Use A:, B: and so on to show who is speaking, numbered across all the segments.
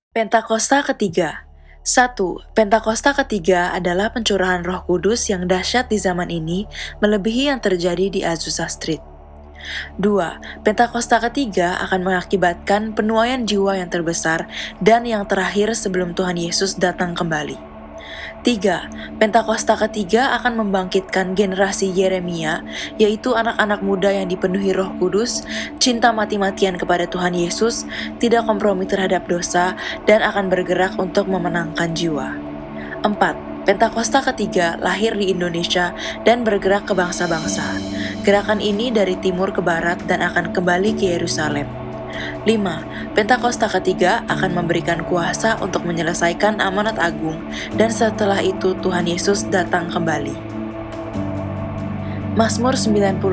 A: Pentakosta ketiga. 1. Pentakosta ketiga adalah pencurahan Roh Kudus yang dahsyat di zaman ini, melebihi yang terjadi di Azusa Street. 2. Pentakosta ketiga akan mengakibatkan penuaian jiwa yang terbesar dan yang terakhir sebelum Tuhan Yesus datang kembali. 3. Pentakosta ketiga akan membangkitkan generasi Yeremia, yaitu anak-anak muda yang dipenuhi Roh Kudus, cinta mati-matian kepada Tuhan Yesus, tidak kompromi terhadap dosa, dan akan bergerak untuk memenangkan jiwa. 4. Pentakosta ketiga lahir di Indonesia dan bergerak ke bangsa-bangsa. Gerakan ini dari timur ke barat dan akan kembali ke Yerusalem. 5. Pentakosta ketiga akan memberikan kuasa untuk menyelesaikan amanat agung, dan setelah itu Tuhan Yesus datang kembali. Mazmur 91.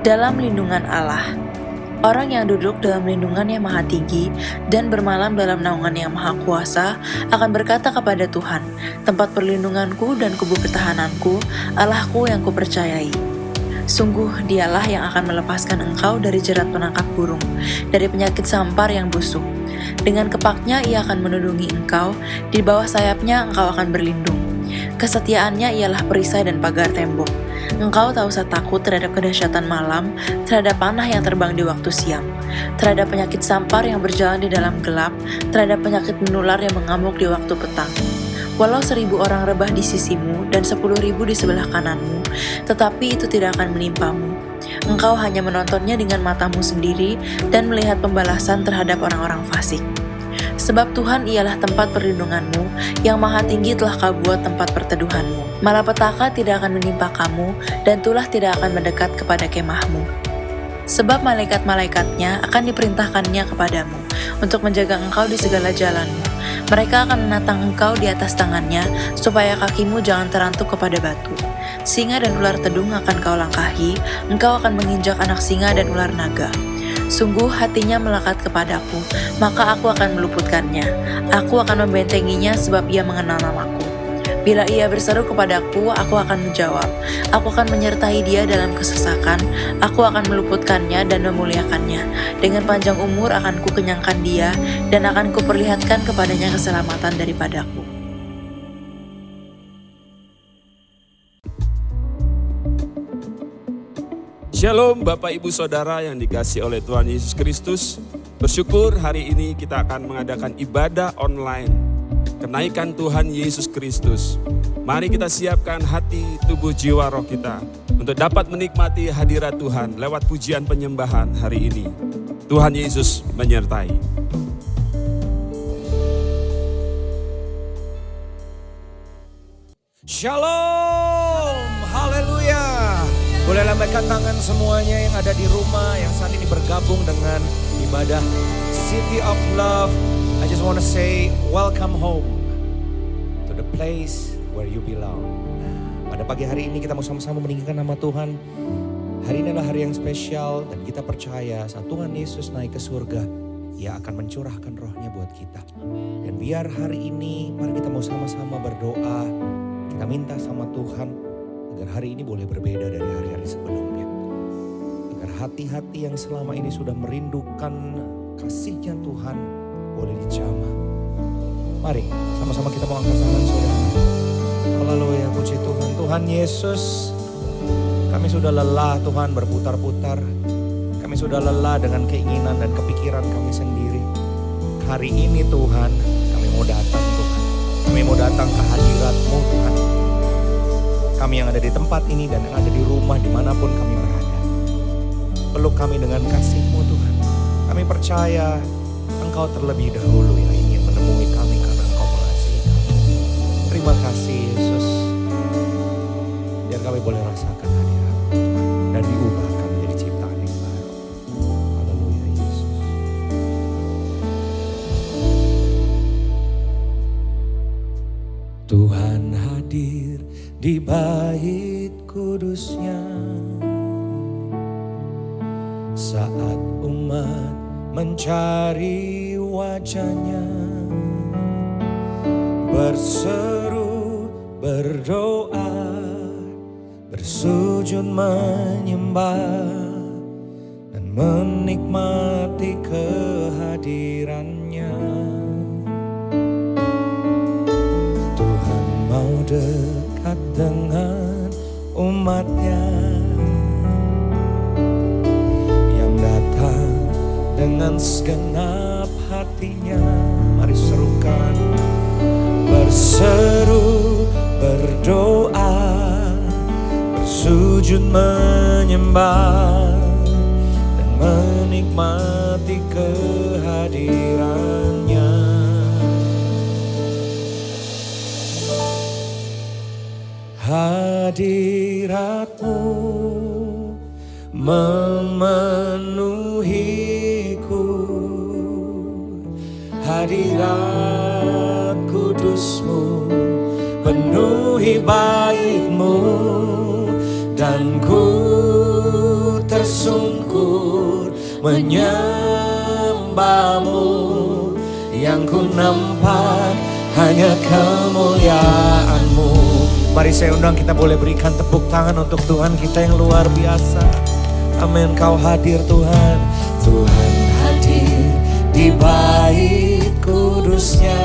A: Dalam lindungan Allah. Orang yang duduk dalam lindungan yang maha tinggi dan bermalam dalam naungan yang maha kuasa akan berkata kepada Tuhan, tempat perlindunganku dan kubu pertahananku, Allahku yang kupercayai. Sungguh dialah yang akan melepaskan engkau dari jerat penangkap burung, dari penyakit sampar yang busuk. Dengan kepaknya ia akan menundungi engkau, di bawah sayapnya engkau akan berlindung. Kesetiaannya ialah perisai dan pagar tembok. Engkau tak usah takut terhadap kedahsyatan malam, terhadap panah yang terbang di waktu siang, terhadap penyakit sampar yang berjalan di dalam gelap, terhadap penyakit menular yang mengamuk di waktu petang. Walau 1.000 orang rebah di sisimu dan 10.000 di sebelah kananmu, tetapi itu tidak akan menimpamu. Engkau hanya menontonnya dengan matamu sendiri dan melihat pembalasan terhadap orang-orang fasik. Sebab Tuhan ialah tempat perlindunganmu, yang maha tinggi telah kau buat tempat perteduhanmu. Malapetaka tidak akan menimpa kamu, dan tulah tidak akan mendekat kepada kemahmu. Sebab malaikat-malaikatnya akan diperintahkannya kepadamu, untuk menjaga engkau di segala jalanmu. Mereka akan menatang engkau di atas tangannya, supaya kakimu jangan terantuk kepada batu. Singa dan ular tedung akan kau langkahi, engkau akan menginjak anak singa dan ular naga. Sungguh hatinya melekat kepadaku, maka aku akan meluputkannya. Aku akan membentenginya sebab ia mengenal namaku. Bila ia berseru kepadaku, aku akan menjawab. Aku akan menyertai dia dalam kesesakan. Aku akan meluputkannya dan memuliakannya. Dengan panjang umur akan kukenyangkan dia, dan akan kuperlihatkan kepadanya keselamatan daripadaku.
B: Shalom Bapak Ibu Saudara yang dikasihi oleh Tuhan Yesus Kristus. Bersyukur hari ini kita akan mengadakan ibadah online. Kenaikan Tuhan Yesus Kristus. Mari kita siapkan hati, tubuh, jiwa, roh kita untuk dapat menikmati hadirat Tuhan lewat pujian penyembahan hari ini. Tuhan Yesus menyertai.
C: Shalom, haleluya. Boleh lambaikan tangan semuanya yang ada di rumah, yang saat ini bergabung dengan ibadah City of Love. I just want to say welcome home to the place where you belong. Pada pagi hari ini kita mau sama-sama meninggikan nama Tuhan. Hari ini adalah hari yang spesial dan kita percaya saat Tuhan Yesus naik ke surga, Ia akan mencurahkan rohnya buat kita. Dan biar hari ini mari kita mau sama-sama berdoa. Kita minta sama Tuhan agar hari ini boleh berbeda dari hari-hari sebelumnya. Agar hati-hati yang selama ini sudah merindukan kasih-Nya Tuhan boleh dijamah. Mari sama-sama kita mau angkat tangan saudara. Haleluya, puji Tuhan. Tuhan Yesus, kami sudah lelah Tuhan berputar-putar. Kami sudah lelah dengan keinginan dan kepikiran kami sendiri. Hari ini Tuhan kami mau datang Tuhan. Kami mau datang ke hadirat-Mu Tuhan. Kami yang ada di tempat ini dan yang ada di rumah dimanapun kami berada. Peluk kami dengan kasih-Mu Tuhan. Kami percaya Engkau terlebih dahulu yang ingin menemui kami karena Engkau mengasihi kami. Terima kasih Yesus. Biar kami boleh rasakan hadirat-Mu Tuhan dan diubahkan menjadi ciptaan yang baru. Haleluya Yesus. Tuhan hadir di bait kudusnya saat umat mencari wajahnya, berseru, berdoa, bersujud menyembah dan menikmati kehadirannya. dengan segenap hatinya. Mari serukan, berseru, berdoa, bersujud menyembah, dan menikmati kehadirannya. Hadiratmu memenuhiku, hadirat kudusmu penuhi baitmu, dan ku tersungkur menyembahmu. Yang ku nampak hanya kemuliaanmu. Mari saya undang, kita boleh berikan tepuk tangan untuk Tuhan kita yang luar biasa. Amin. Kau hadir Tuhan. Tuhan hadir di bait kudusnya.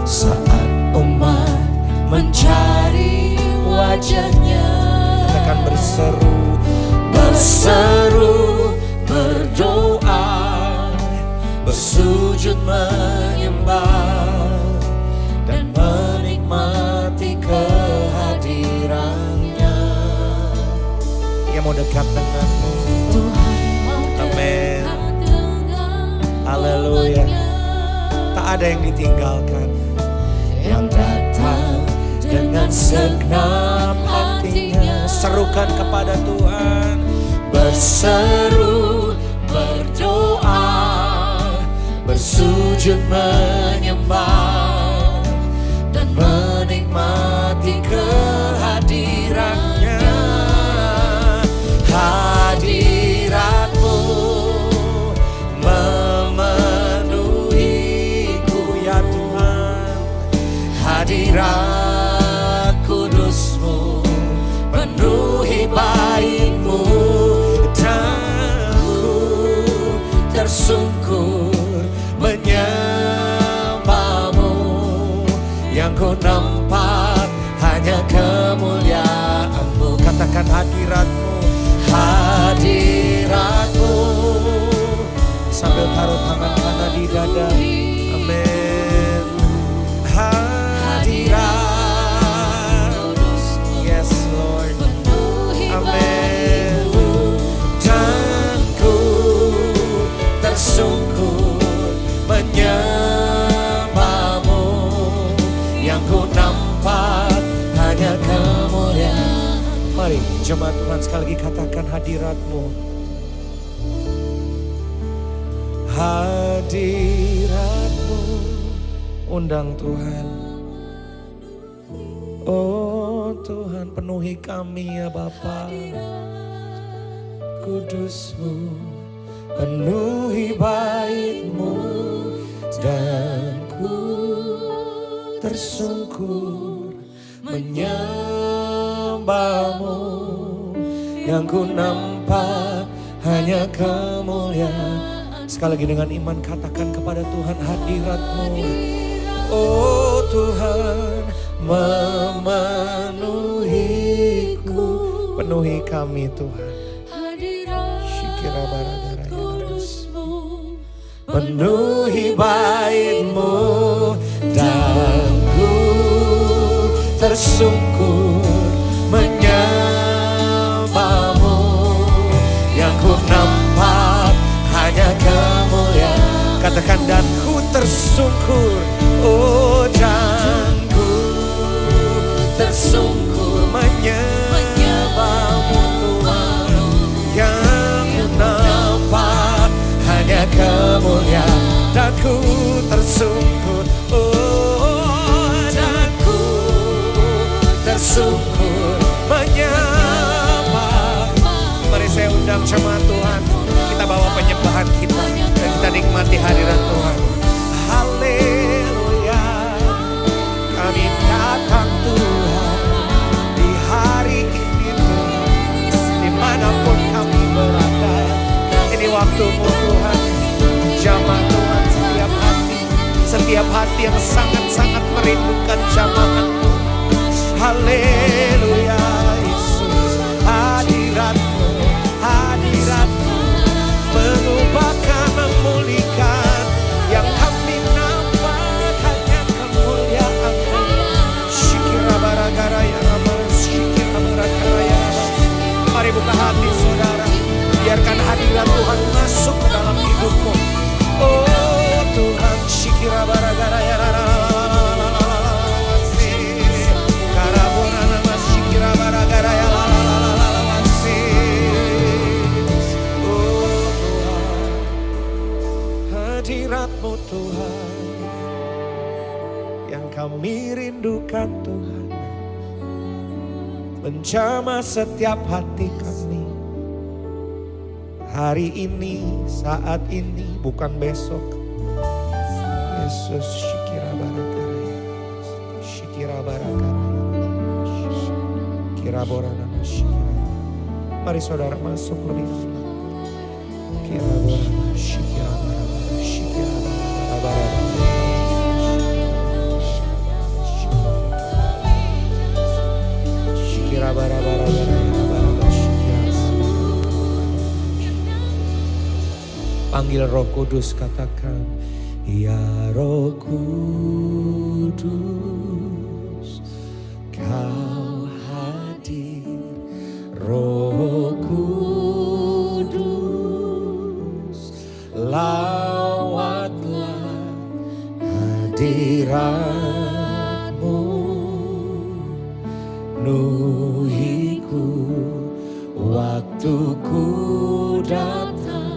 C: Saat umat mencari wajahnya, kita akan berseru, berseru, berdoa, bersujud menyembah, dan menikmati kehadirannya. Ia mau dekat denganmu. Amin. Haleluya. Tak ada yang ditinggalkan. Yang datang dengan segenap hatinya. Serukan kepada Tuhan. Berseru, berdoa, bersujud menyembah, dan menikmati kehadirannya. Hadiratmu memenuhiku ya Tuhan. Hadirat kudusmu penuhi baitmu, dan ku tersungkur menyembahmu. Yang ku nampak hanya kemuliaanmu. Katakan hadiratmu, hadiratmu. Sambil taruh tangan kanan di dada. Amin. Hadirat, yes Lord. Amin. Dan ku tersungkur menyembahmu. Yang ku nampak hanya kemuliaan. Mari jemaat Tuhan sekali lagi katakan hadiratmu. Hadiratmu, undang Tuhan. Oh Tuhan, penuhi kami ya Bapa. Kudusmu penuhi baitmu, dan ku tersungkur menyembahmu. Yang ku nampak hanya kemuliaan. Sekali lagi dengan iman katakan kepada Tuhan hadiratmu. Oh Tuhan, memenuhiku. Penuhi kami Tuhan. Syikira baradaraya. Penuhi baitmu, dan ku tersungkur menyembahmu. Yang ku nampak hanya kemuliaan. Katakan, dan ku tersungkur. Oh, dan ku tersungkur menyembahmu Tuhan. Yang ku nampak hanya kemuliaan. Dan ku tersungkur. Oh, dan ku tersungkur menyembah. Mari saya undang jemaat Tuhan. Kita bawa penyembahan kita dan kita nikmati hadirat Tuhan. Haleluya. Kami datang Tuhan di hari ini Tuhan, dimanapun kami berada. Ini waktumu Tuhan. Jamah Tuhan, setiap hati yang sangat-sangat merindukan jamahan-Mu. Haleluya Yesus, hadirat-Mu, hadirat-Mu. hadirat-Mu Tuhan, yang kami rindukan Tuhan, menjamah setiap hati kami. Hari ini, saat ini, bukan besok. Yesus, Shikira Barakaraya, Shikira Barakaraya, Kira Borana Shikira. Mari saudara masuk lebih dalam. Kira Borana Shikira Barabara, Shikira Barabara. Shikira Barabara, Barabara, Shikira. Panggil Roh Kudus, katakan, ya Roh Kudus, Kau hadir. Roh Kudus, lawatlah hadirat-Mu, nuhiku waktuku datang.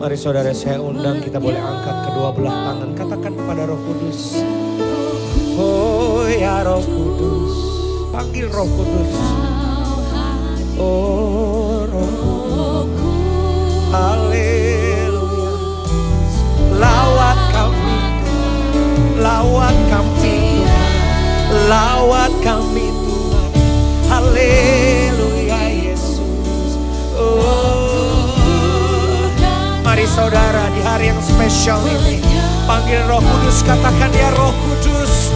C: Mari saudara, saya undang, kita boleh angkat kedua belah tangan. Katakan kepada Roh Kudus. Oh ya Roh Kudus, panggil Roh Kudus. Oh Roh Kudus, haleluya. Lawat kami, lawat kami, lawat kami Tuhan. Haleluya Yesus. Oh, mari saudara, di hari yang spesial ini, panggil Roh Kudus, katakan ya Roh Kudus.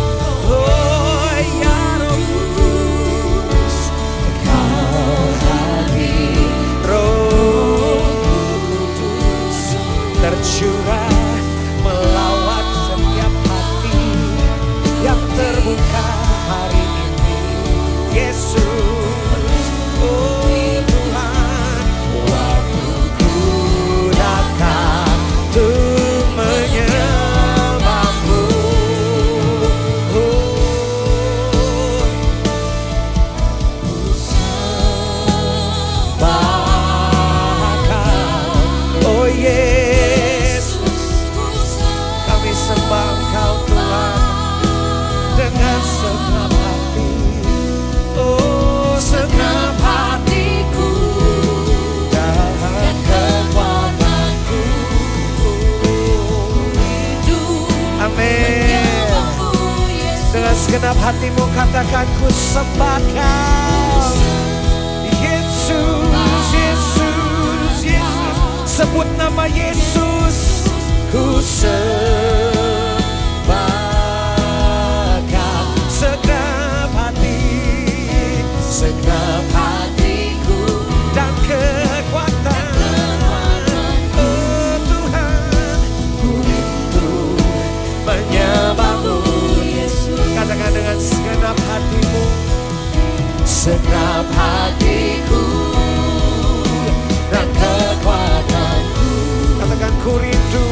C: Oh ya Roh Kudus, Kau hadir. Roh Kudus tercurah melawat setiap hati yang terbuka hari ini. Yesus, oh Tuhan, waktuku datang untuk menyembah-Mu. Oh Yesus, kami sembah Engkau Tuhan dengan segenap hati. Oh segenap hatiku dan kekuatanku. Amin. Dengan segenap hatimu katakan, ku sembah Kau. Yesus, Yesus, Yesus. Sebut nama Yesus. Ku sembah Kau. Segenap hati, segenap hatiku dan kekuatan. Oh Tuhan, ku rindu menyembah-Mu. Katakan dengan segenap hatimu. Segenap hatiku dan kekuatanku. Katakan, ku rindu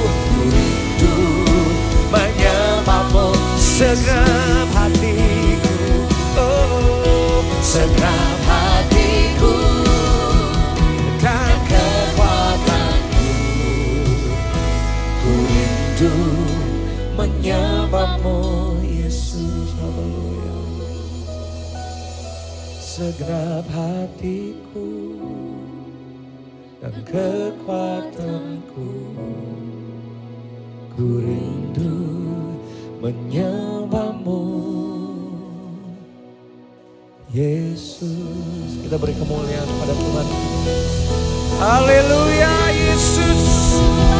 C: menyembah-Mu. Segenap hatiku, oh segenap hatiku dan kekuatanku. Ku rindu menyembah-Mu Yesus. Haleluya. Segenap hatiku dan kekuatanku, ku rindu menyembah-Mu Yesus. Kita beri kemuliaan kepada Tuhan. Haleluya Yesus,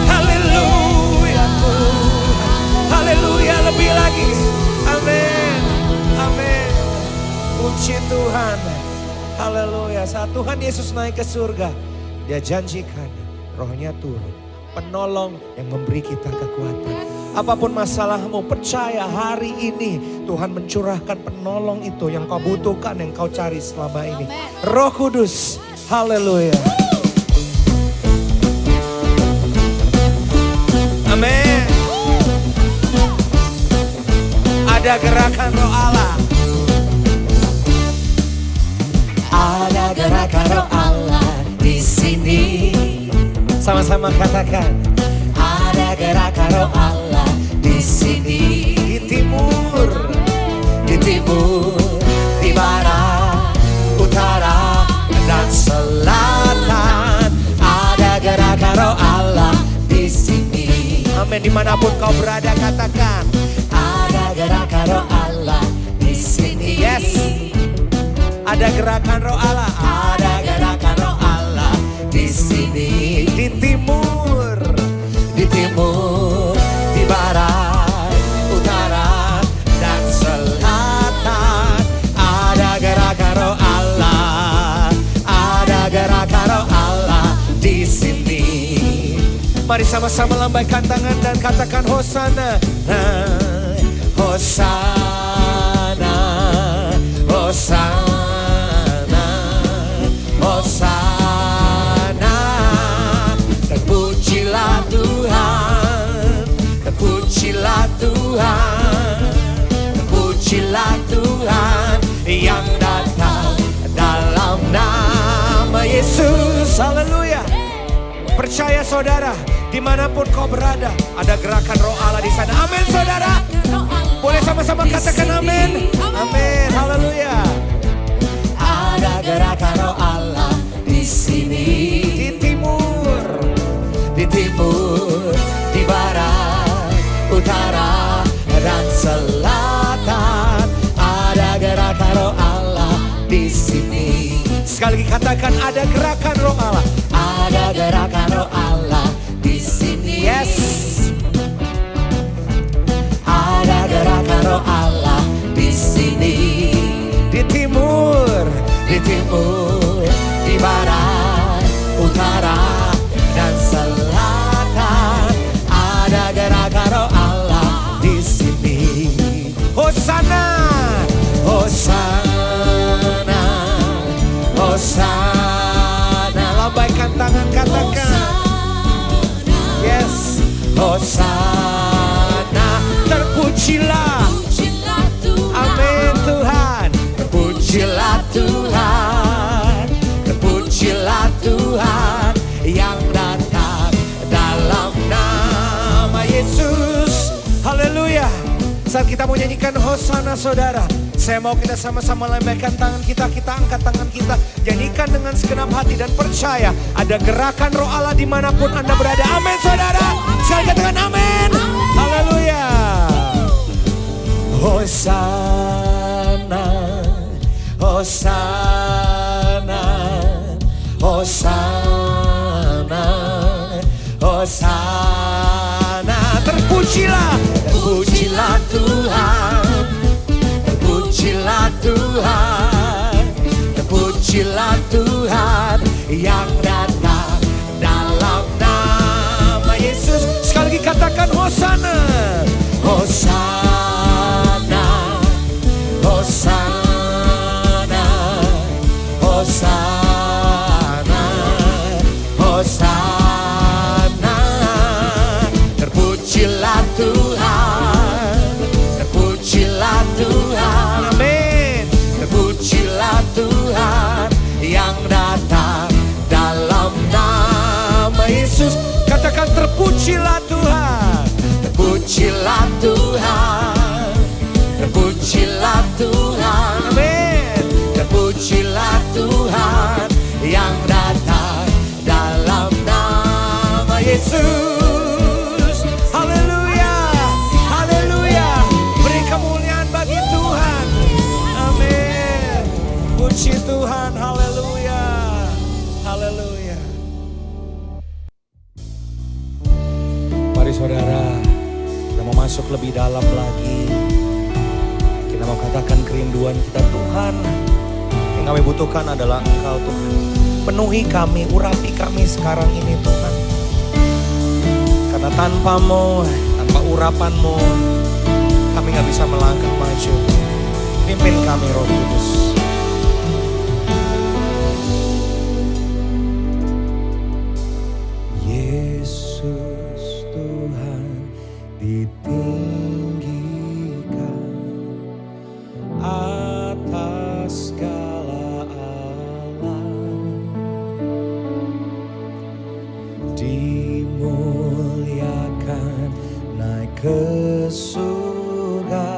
C: haleluya Tuhan, haleluya. Lebih lagi, amin, amin. Puji Tuhan, haleluya. Saat Tuhan Yesus naik ke surga, Dia janjikan Roh-Nya turun, penolong yang memberi kita kekuatan. Apapun masalahmu, percaya hari ini Tuhan mencurahkan penolong itu yang kau butuhkan, yang kau cari selama ini. Roh Kudus, haleluya. Amin. Ada gerakan Roh Allah. Ada gerakan Roh Allah di sini. Sama-sama katakan. Ada gerakan Roh roh Allah di sini. Di timur, di barat, utara, dan selatan ada gerakan roh Allah di sini. Amin. Dimanapun kau berada katakan, ada gerakan roh Allah di sini. Yes. Ada gerakan roh Allah, ada gerakan roh Allah di sini. Di timur, di barat, utara, dan selatan ada gerakan roh Allah, ada gerakan roh Allah di sini. Mari sama-sama lambaikan tangan dan katakan Hosana, Hosana, Hosana. Hosana, terpujilah Tuhan, terpujilah Tuhan, terpujilah Tuhan yang datang dalam nama Yesus. Haleluya. Percaya saudara, dimanapun kau berada, ada gerakan roh Allah di sana. Amin saudara. Boleh sama-sama katakan amin. Amin. Haleluya. Ada gerakan roh Allah di sini. Di timur, di barat, utara, dan selatan ada gerakan roh Allah di sini. Sekali lagi katakan ada gerakan roh Allah. Ada gerakan roh Allah di sini. Yes. Ada gerakan roh Allah di sini. Di timur, di barat, utara, dan selatan ada gerakan roh Allah di sini. Hosana, Hosana, Hosana. Lambaikan tangan katakan. Yes, Hosana. Terpujilah. Amin Tuhan. Terpujilah Tuhan, terpujilah Tuhan yang datang dalam nama Yesus. Haleluya. Saat kita mau nyanyikan Hosana saudara, saya mau kita sama-sama lambaikan tangan kita angkat tangan kita, nyanyikan dengan segenap hati dan percaya ada gerakan roh Allah dimanapun Anda berada. Amin saudara. Sekali katakan amin. Haleluya. Hosana, Hosana, Hosana, Hosana. Terpujilah, terpujilah Tuhan, terpujilah Tuhan, terpujilah Tuhan yang datang dalam nama Yesus. Sekali lagi katakan Hosana, Hosana, Hosana, Hosana, Hosana. Terpujilah Tuhan, terpujilah Tuhan. Amin. Terpujilah Tuhan yang datang dalam nama Yesus. Katakan terpujilah Tuhan, terpujilah Tuhan, terpujilah Tuhan. Amin. Terpujilah Tuhan yang datang dalam nama Yesus. Haleluya, haleluya. Beri kemuliaan bagi Tuhan. Amin. Puji Tuhan, haleluya, haleluya. Mari saudara, kita mau masuk lebih dalam lagi. Kita mau katakan kerinduan kita, Tuhan. Yang kami butuhkan adalah Engkau Tuhan. Penuhi kami, urapi kami sekarang ini Tuhan. Karena tanpa-Mu, tanpa urapan-Mu, kami gak bisa melangkah maju. Pimpin kami Roh Kudus. Yesus Tuhan ditinggikan atas segala alam, dimuliakan naik ke surga,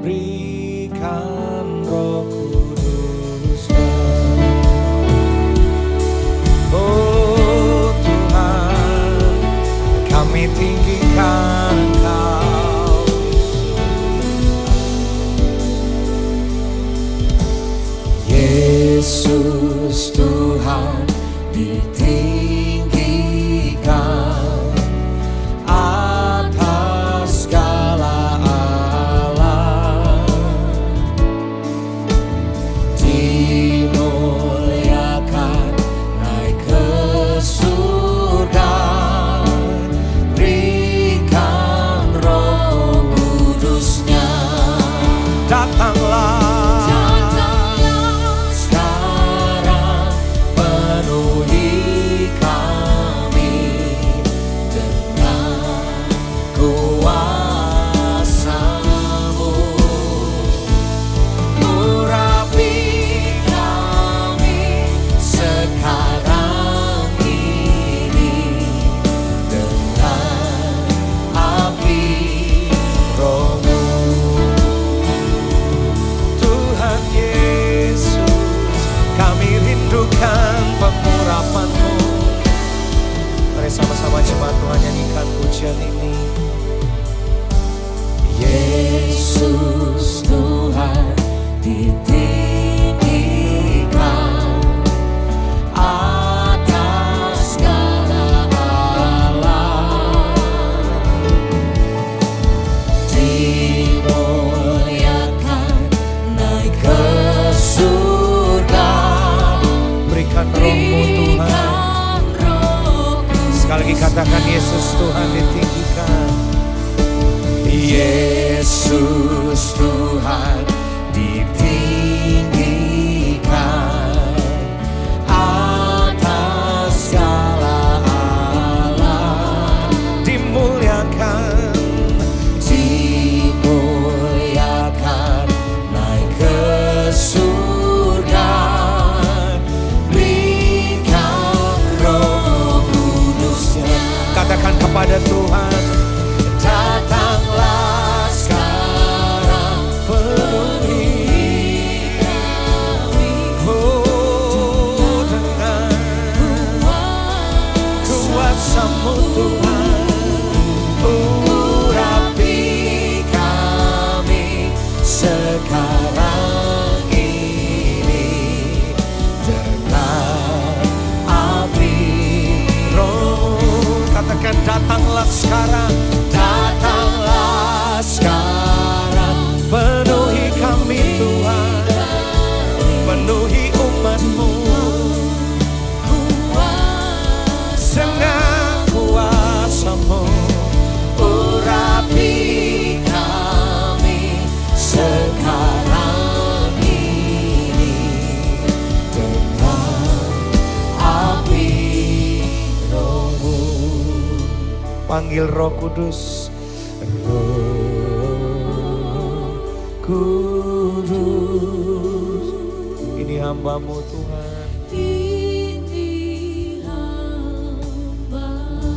C: berikan Roh Kudus-Nya. Oh Tuhan, kami tinggikan Engkau. Yesus Tuhan ditinggikan atas segala alam, dimuliakan naik ke surga, berikan Roh Kudus-Nya. Datanglah sekarang, penuhi kami dengan kuasa-Mu. Urapi kami sekarang ini dengan api Roh-Mu. Tuhan Yesus, kami rindukan pengurapan-Mu. Mari sama-sama jemaat Tuhan nyanyikan pujian ini. Yesus Tuhan ditinggikan atas segala alam, dimuliakan naik ke surga, berikan Roh-Mu Tuhan. Sekali lagi katakan Yesus Tuhan ditinggikan. Yesus Tuhan ditinggikan atas segala alam, dimuliakan, dimuliakan naik ke surga, berikan Roh Kudus-Nya. Katakan kepada Tuhan, datanglah sekarang, penuhi kami dengan kuasa-Mu Tuhan. Urapi kami sekarang ini dengan api Roh. Katakan datanglah sekarang, datanglah sekarang, penuhi kami Tuhan, penuhi umat-Mu dengan kuasa-Mu. Urapi kami sekarang ini dengan api Roh-Mu. Panggil Roh Kudus. Roh Kudus, ini hamba-Mu Tuhan.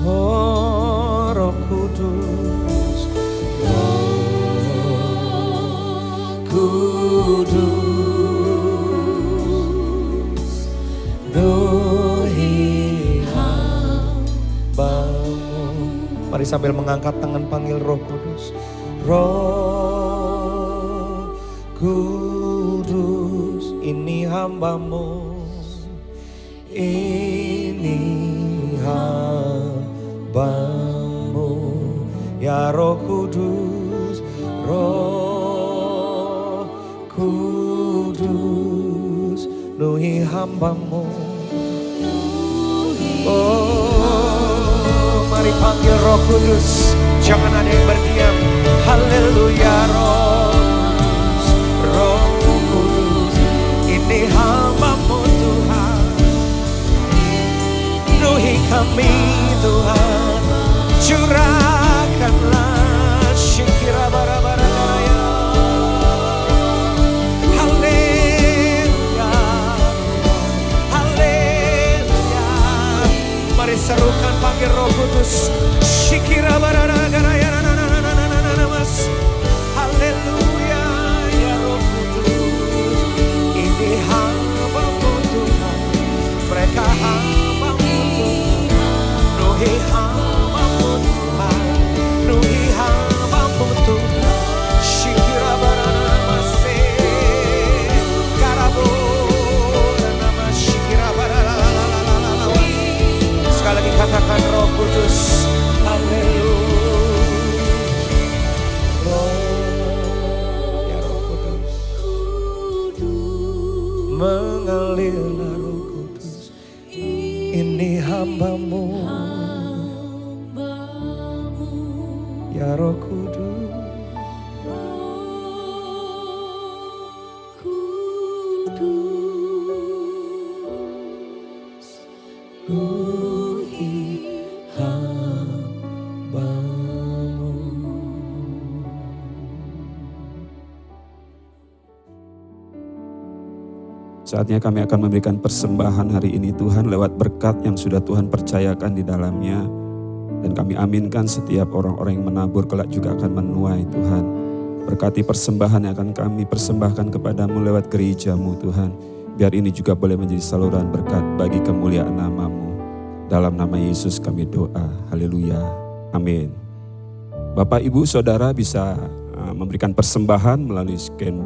C: Oh Roh Kudus, Roh Kudus, penuhi hamba-Mu. Mari sambil mengangkat tangan panggil Roh Kudus. Roh Kudus, ini hamba-Mu, ini hamba-Mu. Ya Roh Kudus, Roh Kudus, penuhi hamba-Mu. Oh, mari panggil Roh Kudus, jangan ada yang berdiam. Haleluya Roh Kudus, Roh Kudus, ini hamba-Mu Tuhan. Penuhi kami Tuhan, curahkanlah syikira bara-bara-bara. Haleluya, haleluya. Mari serukan panggil Roh Kudus, syikira bara-bara. hamba-Mu Tuhan, penuhi hamba-Mu Tuhan. Shikira barana mase, karabo nama shikira barana. Sekali lagi katakan Roh Kudus, haleluya. Ya Roh Kudus, mengalirlah Roh Kudus, ini hamba-Mu. Ya Roh Kudus, penuhi hamba-Mu.
B: Saatnya kami akan memberikan persembahan hari ini Tuhan lewat berkat yang sudah Tuhan percayakan di dalamnya. Dan kami aminkan setiap orang-orang yang menabur kelak juga akan menuai Tuhan. Berkati persembahan yang akan kami persembahkan kepadamu lewat gereja-Mu Tuhan. Biar ini juga boleh menjadi saluran berkat bagi kemuliaan nama-Mu. Dalam nama Yesus kami doa. Haleluya. Amin. Bapak, Ibu, Saudara bisa memberikan persembahan melalui scan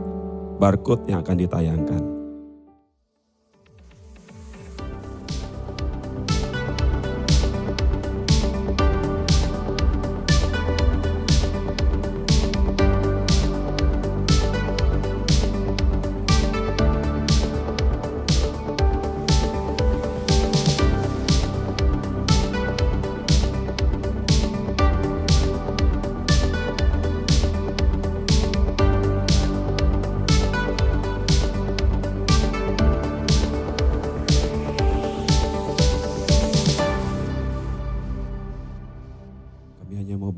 B: barcode yang akan ditayangkan.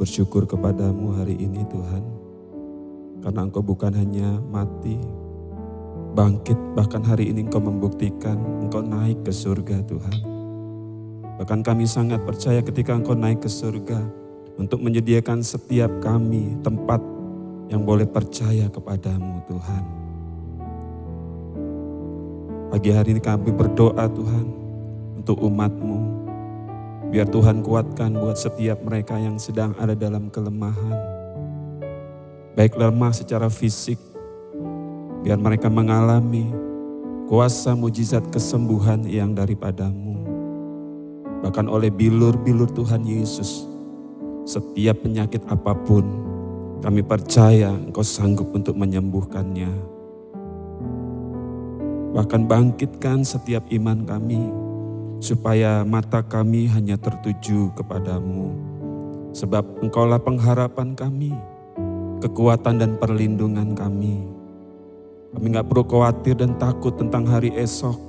B: Bersyukur kepadamu hari ini Tuhan, karena Engkau bukan hanya mati, bangkit, bahkan hari ini Engkau membuktikan Engkau naik ke surga Tuhan. Bahkan kami sangat percaya ketika Engkau naik ke surga untuk menyediakan setiap kami tempat yang boleh percaya kepadamu Tuhan. Pagi hari ini kami berdoa Tuhan untuk umat-Mu. Biar Tuhan kuatkan buat setiap mereka yang sedang ada dalam kelemahan. Baik lemah secara fisik, biar mereka mengalami kuasa mujizat kesembuhan yang daripadamu. Bahkan oleh bilur-bilur Tuhan Yesus, setiap penyakit apapun, kami percaya Engkau sanggup untuk menyembuhkannya. Bahkan bangkitkan setiap iman kami, supaya mata kami hanya tertuju kepadamu. Sebab Engkaulah pengharapan kami, kekuatan dan perlindungan kami. Kami gak perlu khawatir dan takut tentang hari esok.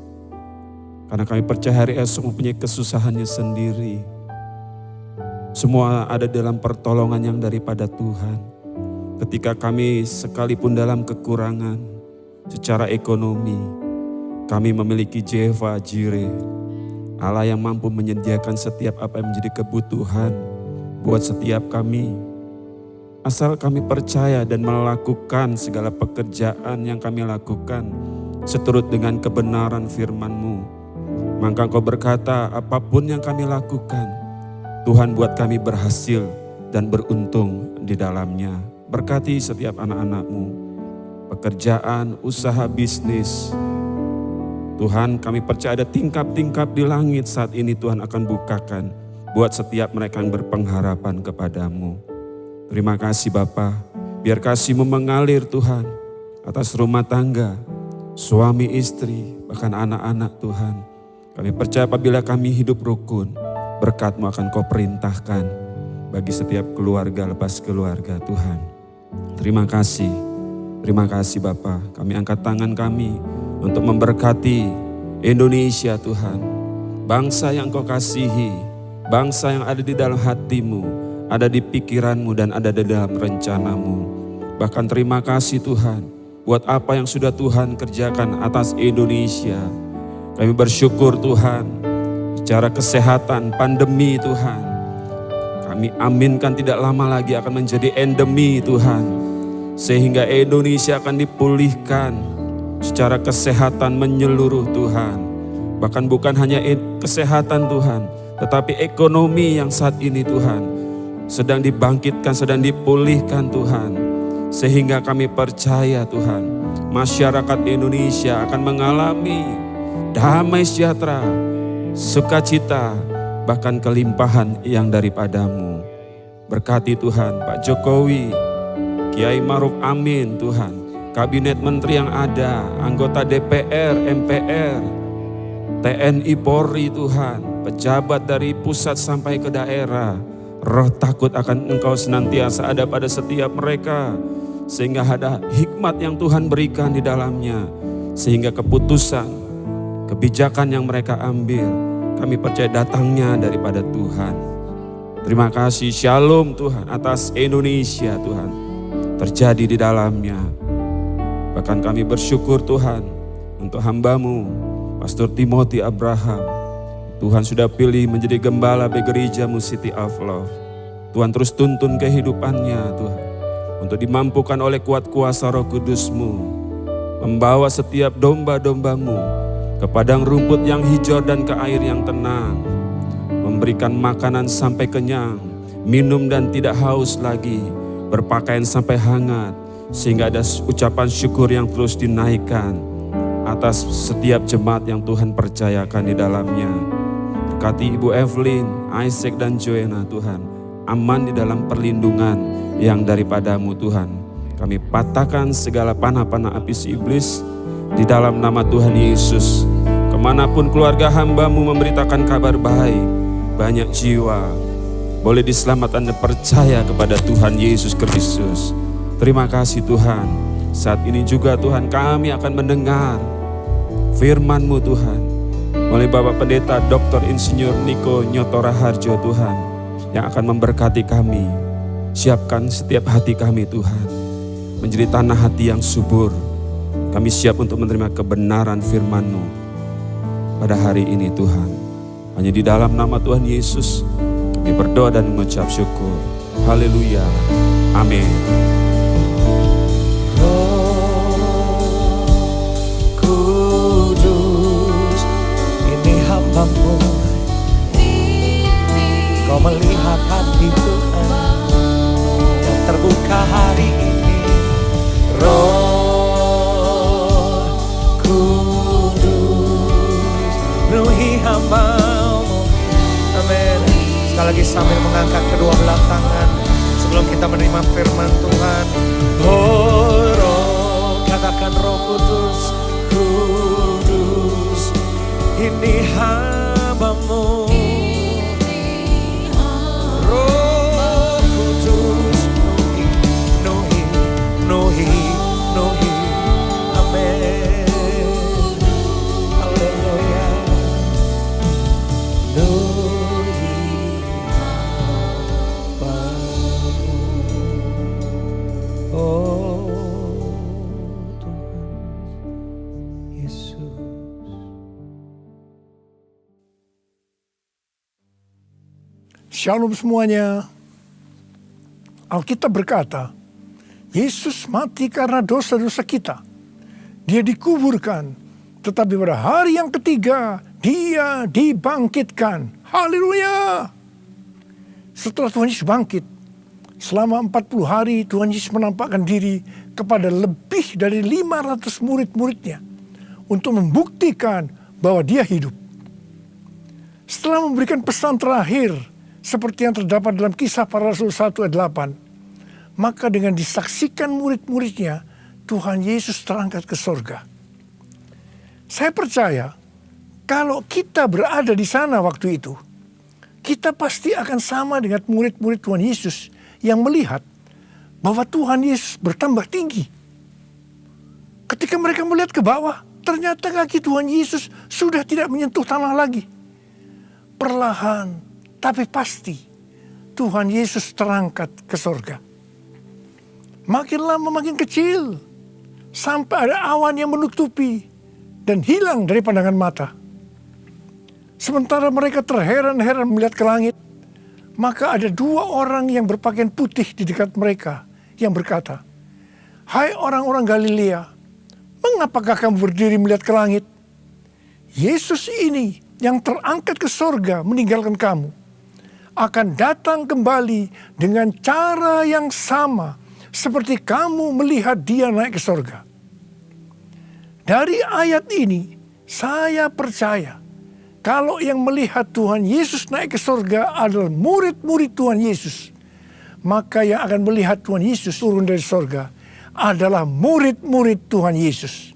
B: Karena kami percaya hari esok mempunyai kesusahannya sendiri. Semua ada dalam pertolongan yang daripada Tuhan. Ketika kami sekalipun dalam kekurangan secara ekonomi, kami memiliki Jehovah Jireh, Allah yang mampu menyediakan setiap apa yang menjadi kebutuhan buat setiap kami. Asal kami percaya dan melakukan segala pekerjaan yang kami lakukan seturut dengan kebenaran firman-Mu. Maka Engkau berkata, apapun yang kami lakukan, Tuhan buat kami berhasil dan beruntung di dalamnya. Berkati setiap anak-anak-Mu, pekerjaan, usaha, bisnis. Tuhan, kami percaya ada tingkap-tingkap di langit saat ini Tuhan akan bukakan buat setiap mereka yang berpengharapan kepadamu. Terima kasih Bapa, biar kasih-Mu mengalir Tuhan atas rumah tangga, suami istri, bahkan anak-anak Tuhan. Kami percaya apabila kami hidup rukun, berkat-Mu akan Kau perintahkan bagi setiap keluarga lepas keluarga Tuhan. Terima kasih Bapa. Kami angkat tangan kami untuk memberkati Indonesia Tuhan. Bangsa yang Kau kasihi, bangsa yang ada di dalam hati-Mu, ada di pikiran-Mu dan ada di dalam rencana-Mu. Bahkan terima kasih Tuhan buat apa yang sudah Tuhan kerjakan atas Indonesia. Kami bersyukur Tuhan, secara kesehatan, pandemi Tuhan, kami aminkan tidak lama lagi akan menjadi endemi Tuhan. Sehingga Indonesia akan dipulihkan secara kesehatan menyeluruh Tuhan. Bahkan bukan hanya kesehatan Tuhan, Tetapi ekonomi yang saat ini Tuhan sedang dibangkitkan, sedang dipulihkan Tuhan. Sehingga kami percaya Tuhan, masyarakat Indonesia akan mengalami damai sejahtera, sukacita, bahkan kelimpahan yang daripadamu. Berkati Tuhan Pak Jokowi, Kiai Maruf Amin Tuhan, kabinet menteri yang ada, anggota DPR, MPR, TNI Polri Tuhan, pejabat dari pusat sampai ke daerah. Roh takut akan Engkau senantiasa ada pada setiap mereka, sehingga ada hikmat yang Tuhan berikan di dalamnya, sehingga keputusan, kebijakan yang mereka ambil, kami percaya datangnya daripada Tuhan. Terima kasih, shalom Tuhan atas Indonesia Tuhan, terjadi di dalamnya. Bahkan kami bersyukur Tuhan untuk hamba-Mu, Pastor Timothy Abraham. Tuhan sudah pilih menjadi gembala bagi gereja-Mu City of Love. Tuhan terus tuntun kehidupannya Tuhan, untuk dimampukan oleh kuat kuasa Roh Kudus-Mu, membawa setiap domba-domba-Mu ke padang rumput yang hijau dan ke air yang tenang, memberikan makanan sampai kenyang, minum dan tidak haus lagi, berpakaian sampai hangat, sehingga ada ucapan syukur yang terus dinaikkan atas setiap jemaat yang Tuhan percayakan di dalamnya. Berkati Ibu Evelyn, Isaac dan Joanna Tuhan, aman di dalam perlindungan yang daripadamu Tuhan. Kami patahkan segala panah-panah api iblis di dalam nama Tuhan Yesus. Kemanapun keluarga hamba-Mu memberitakan kabar baik, banyak jiwa boleh diselamatkan dan percaya kepada Tuhan Yesus Kristus. Terima kasih Tuhan. Saat ini juga Tuhan kami akan mendengar firman-Mu Tuhan, oleh Bapak Pendeta Dr. Insinyur Niko Nyotora Harjo Tuhan, yang akan memberkati kami. Siapkan setiap hati kami Tuhan, menjadi tanah hati yang subur. Kami siap untuk menerima kebenaran firman-Mu pada hari ini Tuhan. Hanya di dalam nama Tuhan Yesus kami berdoa dan mengucap syukur. Haleluya. Amin.
C: Hamba-Mu, Kau melihat hati Tuhan yang terbuka hari ini. Roh Kudus, penuhi hamba-Mu. Amin. Sekali lagi sambil mengangkat kedua belah tangan sebelum kita menerima firman Tuhan. Oh Roh, katakan Roh Kudus, Kudus, ini hamba-Mu. Roh Kudus, penuhi, penuhi, penuhi. Amin. Haleluya. Penuhi hamba-Mu. Oh Tuhan Yesus.
D: Shalom semuanya. Alkitab berkata, Yesus mati karena dosa-dosa kita. Dia dikuburkan, tetapi pada hari yang ketiga, Dia dibangkitkan. Haleluya! Setelah Tuhan Yesus bangkit, selama 40 hari Tuhan Yesus menampakkan diri kepada lebih dari 500 murid-muridnya untuk membuktikan bahwa Dia hidup. Setelah memberikan pesan terakhir, seperti yang terdapat dalam Kisah Para Rasul 1 ayat 8. Maka dengan disaksikan murid-muridnya, Tuhan Yesus terangkat ke sorga. Saya percaya, kalau kita berada di sana waktu itu, kita pasti akan sama dengan murid-murid Tuhan Yesus yang melihat bahwa Tuhan Yesus bertambah tinggi. Ketika mereka melihat ke bawah, ternyata kaki Tuhan Yesus sudah tidak menyentuh tanah lagi. Perlahan, tapi pasti Tuhan Yesus terangkat ke sorga. Makin lama makin kecil, sampai ada awan yang menutupi dan hilang dari pandangan mata. Sementara mereka terheran-heran melihat ke langit, maka ada dua orang yang berpakaian putih di dekat mereka yang berkata, "Hai orang-orang Galilea, mengapakah kamu berdiri melihat ke langit? Yesus ini yang terangkat ke sorga meninggalkan kamu akan datang kembali dengan cara yang sama seperti kamu melihat dia naik ke sorga. Dari ayat ini, saya percaya kalau yang melihat Tuhan Yesus naik ke sorga adalah murid-murid Tuhan Yesus, maka yang akan melihat Tuhan Yesus turun dari sorga adalah murid-murid Tuhan Yesus.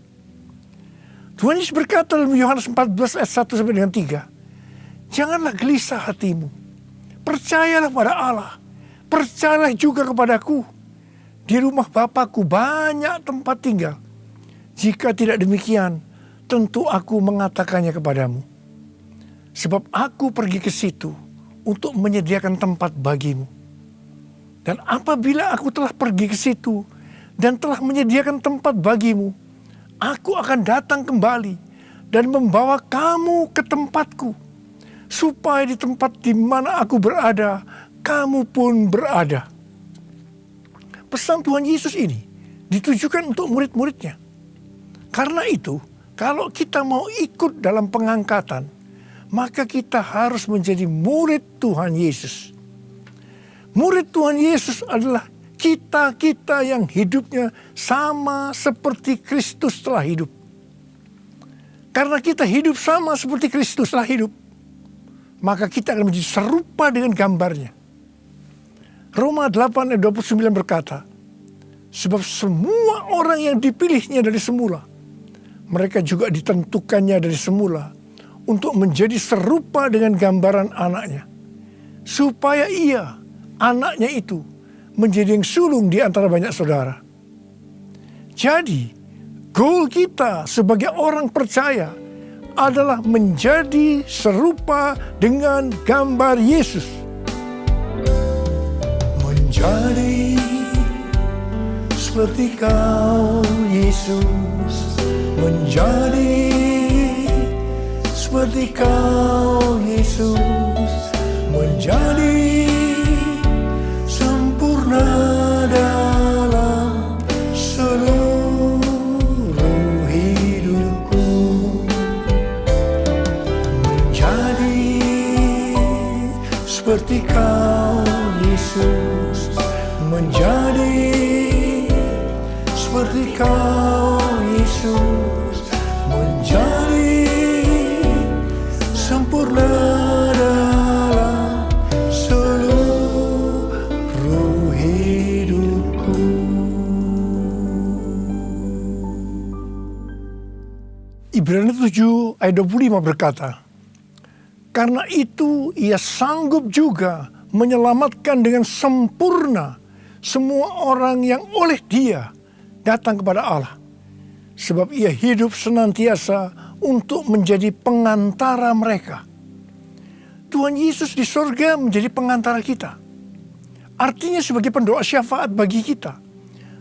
D: Tuhan Yesus berkata dalam Yohanes 14 ayat 1 sampai dengan 3, janganlah gelisah hatimu, percayalah pada Allah, percayalah juga kepadaku. Di rumah Bapa-Ku banyak tempat tinggal. Jika tidak demikian, tentu aku mengatakannya kepadamu. Sebab aku pergi ke situ untuk menyediakan tempat bagimu. Dan apabila aku telah pergi ke situ dan telah menyediakan tempat bagimu, aku akan datang kembali dan membawa kamu ke tempatku, supaya di tempat di mana aku berada, kamu pun berada. Pesan Tuhan Yesus ini ditujukan untuk murid-muridnya. Karena itu, kalau kita mau ikut dalam pengangkatan, maka kita harus menjadi murid Tuhan Yesus. Murid Tuhan Yesus adalah kita-kita yang hidupnya sama seperti Kristus telah hidup. Karena kita hidup sama seperti Kristus telah hidup, maka kita akan menjadi serupa dengan gambarnya. Roma 8 ayat 29 berkata, sebab semua orang yang dipilihnya dari semula, mereka juga ditentukannya dari semula untuk menjadi serupa dengan gambaran anaknya, supaya ia, anaknya itu, menjadi yang sulung di antara banyak saudara. Jadi, goal kita sebagai orang percaya adalah menjadi serupa dengan gambar Yesus. Menjadi seperti Kau, Yesus. Menjadi seperti Kau, Yesus. Menjadi sempurna dalam seluruh hidupku. Menjadi seperti Kau, Yesus. Menjadi seperti Kau, Yesus. Menjadi sempurna dalam seluruh hidupku. Ibrani 7 ayat 25 berkata, karena itu ia sanggup juga menyelamatkan dengan sempurna semua orang yang oleh Dia datang kepada Allah. Sebab ia hidup senantiasa untuk menjadi pengantara mereka. Tuhan Yesus di sorga menjadi pengantara kita. Artinya sebagai pendoa syafaat bagi kita,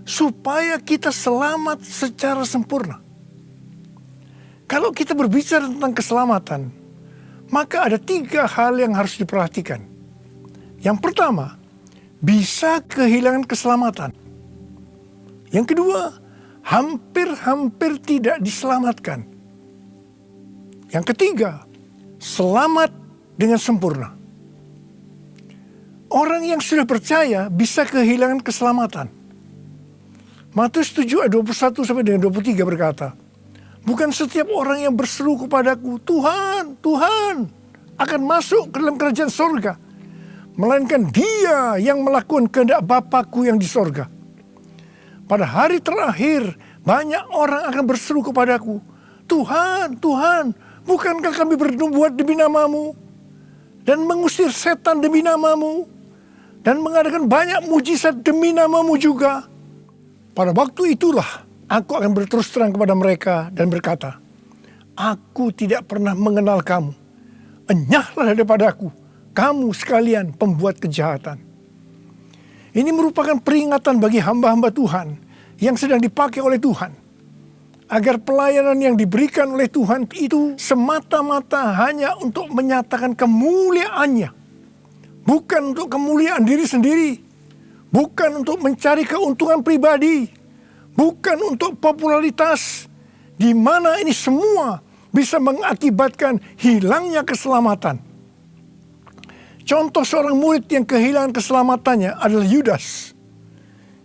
D: supaya kita selamat secara sempurna. Kalau kita berbicara tentang keselamatan, maka ada 3 hal yang harus diperhatikan. Yang pertama, bisa kehilangan keselamatan. Yang kedua, hampir-hampir tidak diselamatkan. Yang ketiga, selamat dengan sempurna. Orang yang sudah percaya bisa kehilangan keselamatan. Matius 7 ayat 21 sampai dengan 23 berkata, bukan setiap orang yang berseru kepadaku, Tuhan, Tuhan, akan masuk ke dalam kerajaan sorga, melainkan dia yang melakukan kehendak Bapa-Ku yang di sorga. Pada hari terakhir, banyak orang akan berseru kepadaku, Tuhan, Tuhan, bukankah kami berbuat demi nama-Mu, dan mengusir setan demi nama-Mu, dan mengadakan banyak mujizat demi nama-Mu juga. Pada waktu itulah, aku akan berterus terang kepada mereka dan berkata, aku tidak pernah mengenal kamu. Enyahlah daripadaku, kamu sekalian pembuat kejahatan. Ini merupakan peringatan bagi hamba-hamba Tuhan yang sedang dipakai oleh Tuhan, agar pelayanan yang diberikan oleh Tuhan itu semata-mata hanya untuk menyatakan kemuliaan-Nya, bukan untuk kemuliaan diri sendiri, bukan untuk mencari keuntungan pribadi, bukan untuk popularitas, di mana ini semua bisa mengakibatkan hilangnya keselamatan. Contoh seorang murid yang kehilangan keselamatannya adalah Yudas.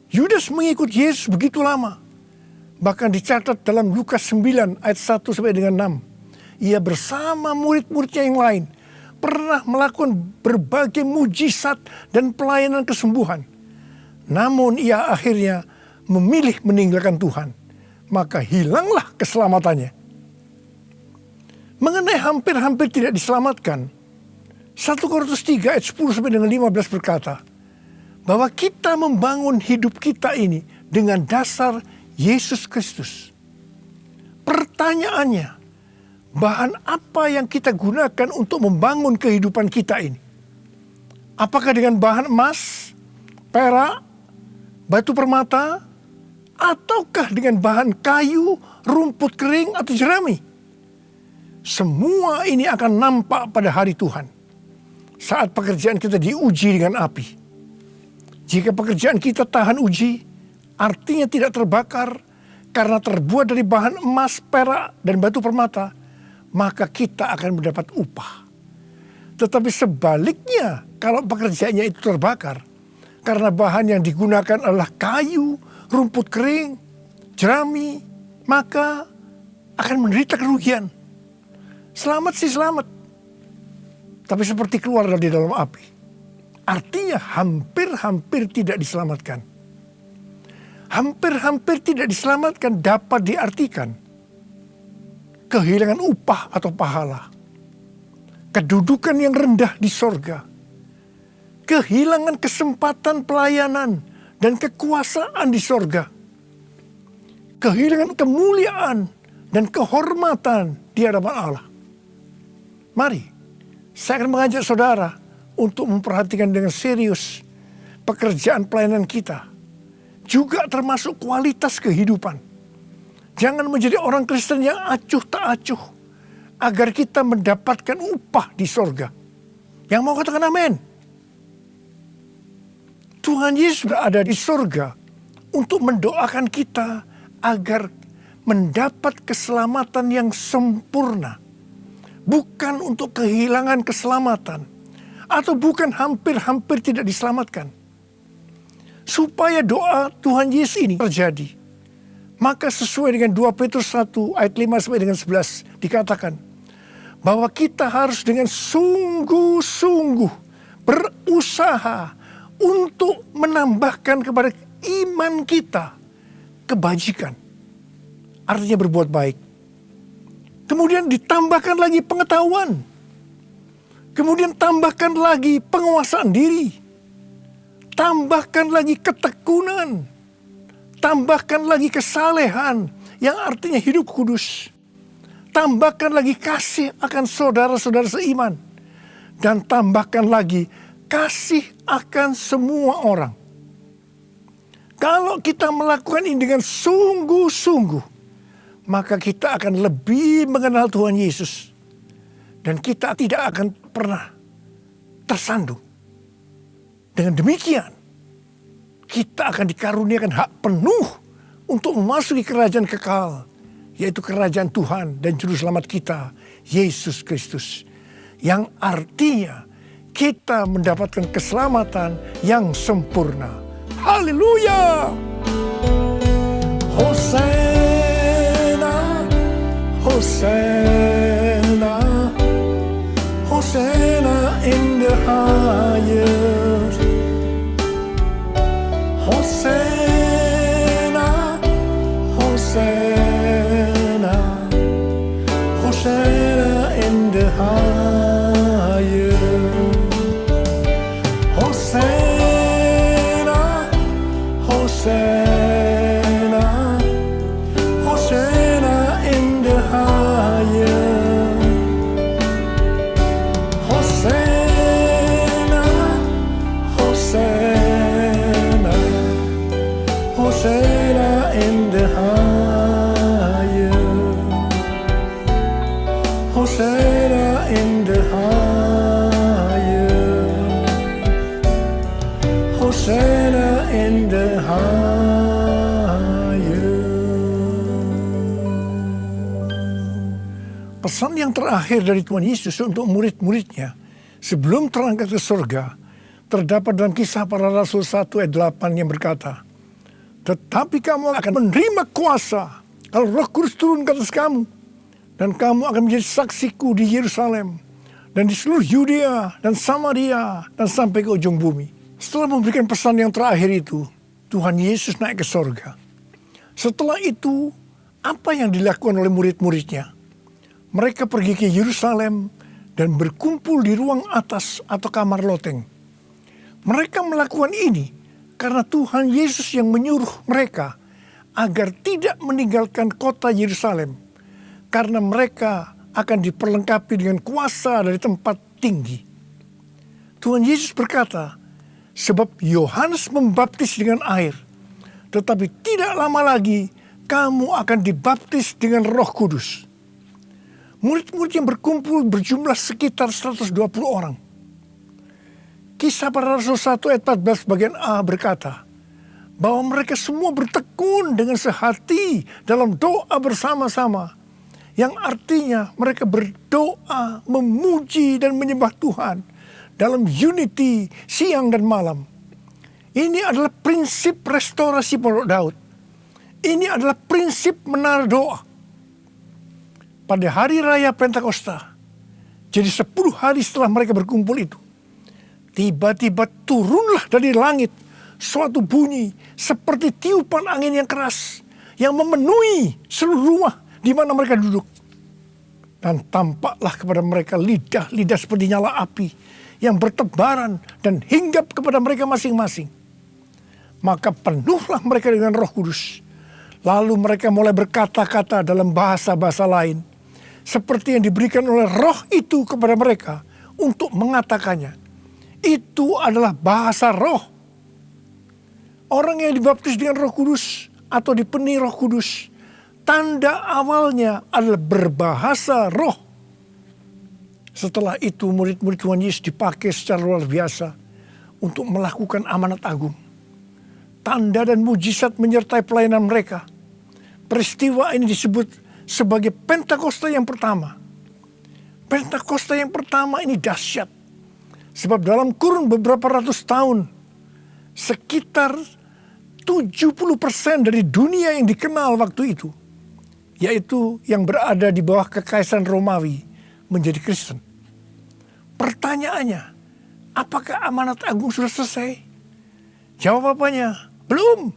D: Yudas mengikut Yesus begitu lama. Bahkan dicatat dalam Lukas 9 ayat 1 sampai dengan 6. Ia bersama murid-muridnya yang lain pernah melakukan berbagai mujizat dan pelayanan kesembuhan. Namun ia akhirnya memilih meninggalkan Tuhan. Maka hilanglah keselamatannya. Mengenai hampir-hampir tidak diselamatkan, 1 Korintus 3 ayat 10 sampai dengan 15 berkata, bahwa kita membangun hidup kita ini dengan dasar Yesus Kristus. Pertanyaannya, bahan apa yang kita gunakan untuk membangun kehidupan kita ini? Apakah dengan bahan emas, perak, batu permata, ataukah dengan bahan kayu, rumput kering, atau jerami? Semua ini akan nampak pada hari Tuhan, saat pekerjaan kita diuji dengan api. Jika pekerjaan kita tahan uji, artinya tidak terbakar karena terbuat dari bahan emas, perak, dan batu permata, maka kita akan mendapat upah. Tetapi sebaliknya, kalau pekerjaannya itu terbakar, karena bahan yang digunakan adalah kayu, rumput kering, jerami, maka akan menderita kerugian. Selamat sih selamat, tapi seperti keluar dari dalam api. Artinya hampir-hampir tidak diselamatkan. Hampir-hampir tidak diselamatkan dapat diartikan kehilangan upah atau pahala, kedudukan yang rendah di sorga, kehilangan kesempatan pelayanan dan kekuasaan di sorga, kehilangan kemuliaan dan kehormatan di hadapan Allah. Mari, saya akan mengajak saudara untuk memperhatikan dengan serius pekerjaan pelayanan kita, juga termasuk kualitas kehidupan. Jangan menjadi orang Kristen yang acuh tak acuh, agar kita mendapatkan upah di sorga. Yang mau katakan amin? Tuhan Yesus berada di sorga untuk mendoakan kita agar mendapat keselamatan yang sempurna. Bukan untuk kehilangan keselamatan, atau bukan hampir-hampir tidak diselamatkan. Supaya doa Tuhan Yesus ini terjadi, maka sesuai dengan 2 Petrus 1 ayat 5 sampai dengan 11 dikatakan bahwa kita harus dengan sungguh-sungguh berusaha untuk menambahkan kepada iman kita kebajikan. Artinya berbuat baik. Kemudian ditambahkan lagi pengetahuan. Kemudian tambahkan lagi penguasaan diri. Tambahkan lagi ketekunan. Tambahkan lagi kesalehan yang artinya hidup kudus. Tambahkan lagi kasih akan saudara-saudara seiman. Dan tambahkan lagi kasih akan semua orang. Kalau kita melakukan ini dengan sungguh-sungguh, maka kita akan lebih mengenal Tuhan Yesus. Dan kita tidak akan pernah tersandung. Dengan demikian, kita akan dikaruniakan hak penuh untuk memasuki kerajaan kekal, yaitu kerajaan Tuhan dan Juru Selamat kita, Yesus Kristus. Yang artinya kita mendapatkan keselamatan yang sempurna. Haleluya! Hosana, Hosana, Hosana in the highest. Hosana, Hosana, Hosana in the highest. Hosana, Hosana, Hosana in the highest. Hosana, Hosana, Hosana in the highest. Hosana in the highest. Hosana in the highest. Pesan yang terakhir dari Tuhan Yesus untuk murid-muridnya sebelum terangkat ke surga terdapat dalam Kisah Para Rasul 1 ayat 8 yang berkata, tetapi kamu akan menerima kuasa kalau Roh Kudus turun ke atas kamu, dan kamu akan menjadi saksiku di Yerusalem dan di seluruh Yudea dan Samaria dan sampai ke ujung bumi. Setelah memberikan pesan yang terakhir itu, Tuhan Yesus naik ke surga. Setelah itu, apa yang dilakukan oleh murid-muridnya? Mereka pergi ke Yerusalem dan berkumpul di ruang atas atau kamar loteng. Mereka melakukan ini karena Tuhan Yesus yang menyuruh mereka agar tidak meninggalkan kota Yerusalem, karena mereka akan diperlengkapi dengan kuasa dari tempat tinggi. Tuhan Yesus berkata, sebab Yohanes membaptis dengan air, tetapi tidak lama lagi kamu akan dibaptis dengan Roh Kudus. Murid-murid yang berkumpul berjumlah sekitar 120 orang. Kisah Para Rasul 1 ayat 14 bagian A berkata, bahwa mereka semua bertekun dengan sehati dalam doa bersama-sama, yang artinya mereka berdoa, memuji dan menyembah Tuhan dalam unity siang dan malam. Ini adalah prinsip restorasi Pondok Daud. Ini adalah prinsip menara doa. Pada hari raya Pentakosta, jadi 10 hari setelah mereka berkumpul itu, tiba-tiba turunlah dari langit suatu bunyi seperti tiupan angin yang keras yang memenuhi seluruh rumah di mana mereka duduk. Dan tampaklah kepada mereka lidah-lidah seperti nyala api yang bertebaran dan hinggap kepada mereka masing-masing. Maka penuhlah mereka dengan Roh Kudus. Lalu mereka mulai berkata-kata dalam bahasa-bahasa lain, seperti yang diberikan oleh Roh itu kepada mereka untuk mengatakannya. Itu adalah bahasa Roh. Orang yang dibaptis dengan Roh Kudus atau dipenuhi Roh Kudus, tanda awalnya adalah berbahasa roh. Setelah itu murid-murid Tuhan Yesus dipakai secara luar biasa untuk melakukan amanat agung. Tanda dan mujizat menyertai pelayanan mereka. Peristiwa ini disebut sebagai Pentakosta yang pertama. Pentakosta yang pertama ini dahsyat. Sebab dalam kurun beberapa ratus tahun, sekitar 70% dari dunia yang dikenal waktu itu, yaitu yang berada di bawah kekaisaran Romawi, menjadi Kristen. Pertanyaannya, apakah amanat agung sudah selesai? Jawabannya, belum.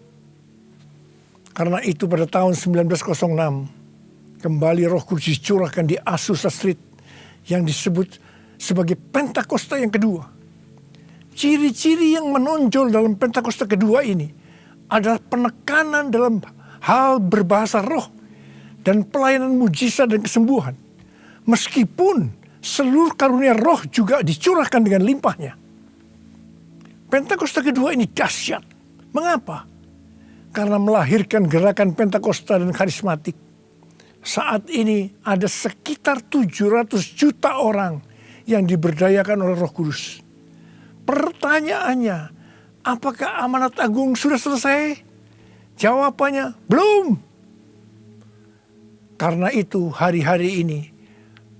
D: Karena itu pada tahun 1906, kembali Roh Kudus dicurahkan di Azusa Street, yang disebut sebagai Pentakosta yang kedua. Ciri-ciri yang menonjol dalam Pentakosta kedua ini adalah penekanan dalam hal berbahasa roh dan pelayanan mujizat dan kesembuhan. Meskipun seluruh karunia roh juga dicurahkan dengan limpahnya. Pentakosta kedua ini dahsyat. Mengapa? Karena melahirkan gerakan Pentakosta dan karismatik. Saat ini ada sekitar 700 juta orang yang diberdayakan oleh Roh Kudus. Pertanyaannya, apakah amanat agung sudah selesai? Jawabannya, belum. Karena itu hari-hari ini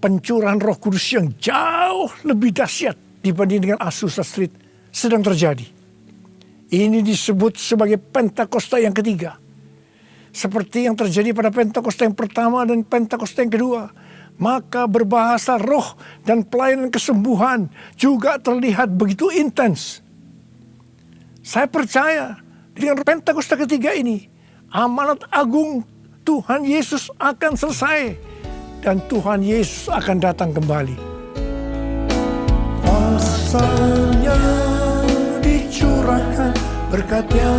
D: pencurahan Roh Kudus yang jauh lebih dahsyat dibanding dengan Azusa Street sedang terjadi. Ini disebut sebagai Pentakosta yang ketiga. Seperti yang terjadi pada Pentakosta yang pertama dan Pentakosta yang kedua. Maka berbahasa roh dan pelayanan kesembuhan juga terlihat begitu intens. Saya percaya dengan Pentakosta ketiga ini, amanat agung Tuhan Yesus akan selesai dan Tuhan Yesus akan datang kembali. Kuasanya dicurahkan, berkatnya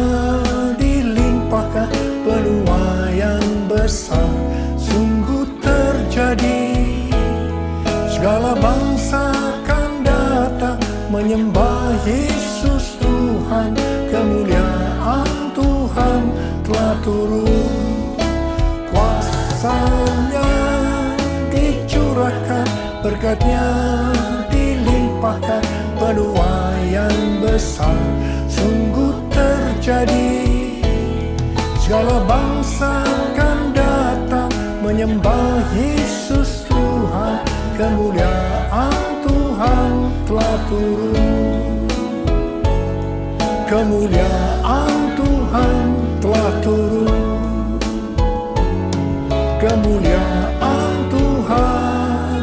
D: dilimpahkan, penuaian besar sungguh terjadi. Segala bangsa akan datang menyembah Yesus Tuhan, kemuliaan Tuhan telah turun. Kuasanya dicurahkan, berkatnya dilimpahkan, penuaian besar sungguh terjadi. Segala bangsa akan datang menyembah Yesus Tuhan. kemuliaan Tuhan telah turun. Kemuliaan Tuhan telah turun. Kemuliaan Tuhan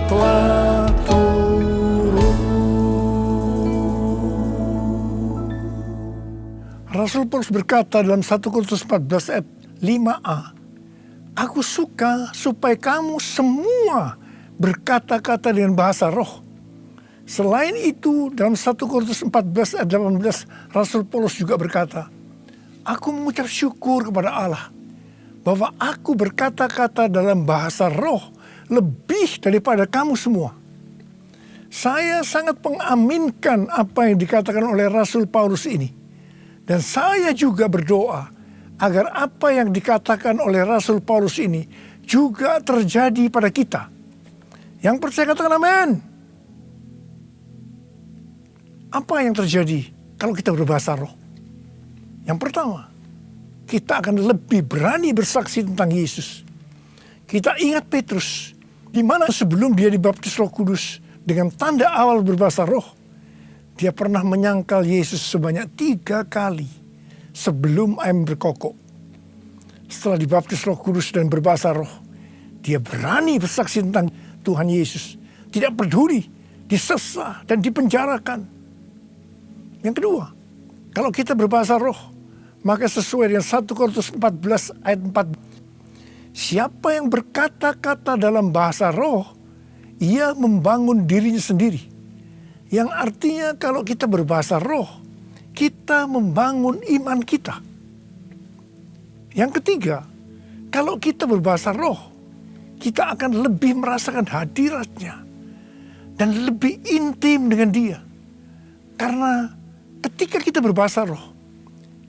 D: telah turun. Rasul Paulus berkata dalam 1 Korintus 14 ayat 5a, aku suka supaya kamu semua berkata-kata dengan bahasa roh. Selain itu, dalam 1 Korintus 14 ayat 18, Rasul Paulus juga berkata, aku mengucap syukur kepada Allah bahwa aku berkata-kata dalam bahasa roh lebih daripada kamu semua. Saya sangat mengaminkan apa yang dikatakan oleh Rasul Paulus ini. Dan saya juga berdoa agar apa yang dikatakan oleh Rasul Paulus ini juga terjadi pada kita. Yang percaya katakan amin. Apa yang terjadi kalau kita berbahasa roh? Yang pertama, kita akan lebih berani bersaksi tentang Yesus. Kita ingat Petrus, di mana sebelum dia dibaptis Roh Kudus dengan tanda awal berbahasa roh, dia pernah menyangkal Yesus sebanyak 3 kali sebelum ayam berkokok. Setelah dibaptis Roh Kudus dan berbahasa roh, dia berani bersaksi tentang Tuhan Yesus. Tidak peduli disesah dan dipenjarakan. Yang kedua, kalau kita berbahasa roh, maka sesuai dengan 1 Korintus 14 ayat 4. Siapa yang berkata-kata dalam bahasa roh, ia membangun dirinya sendiri. Yang artinya kalau kita berbahasa roh, kita membangun iman kita. Yang ketiga, kalau kita berbahasa roh, kita akan lebih merasakan hadiratnya dan lebih intim dengan dia. Karena ketika kita berbahasa roh,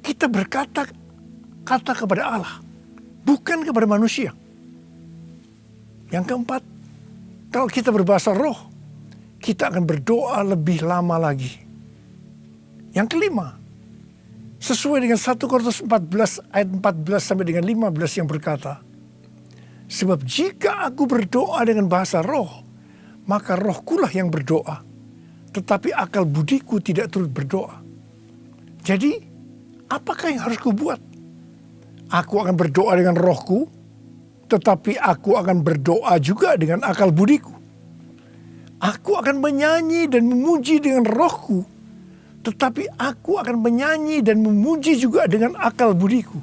D: kita berkata-kata kepada Allah, bukan kepada manusia. Yang keempat, kalau kita berbahasa roh, kita akan berdoa lebih lama lagi. Yang kelima, sesuai dengan 1 Korintus 14 ayat 14 sampai dengan 15 yang berkata, sebab jika aku berdoa dengan bahasa roh, maka rohkulah yang berdoa, tetapi akal budiku tidak turut berdoa. Jadi, apakah yang harus kubuat? Aku akan berdoa dengan rohku, tetapi aku akan berdoa juga dengan akal budiku. Aku akan menyanyi dan memuji dengan rohku, tetapi aku akan menyanyi dan memuji juga dengan akal budiku.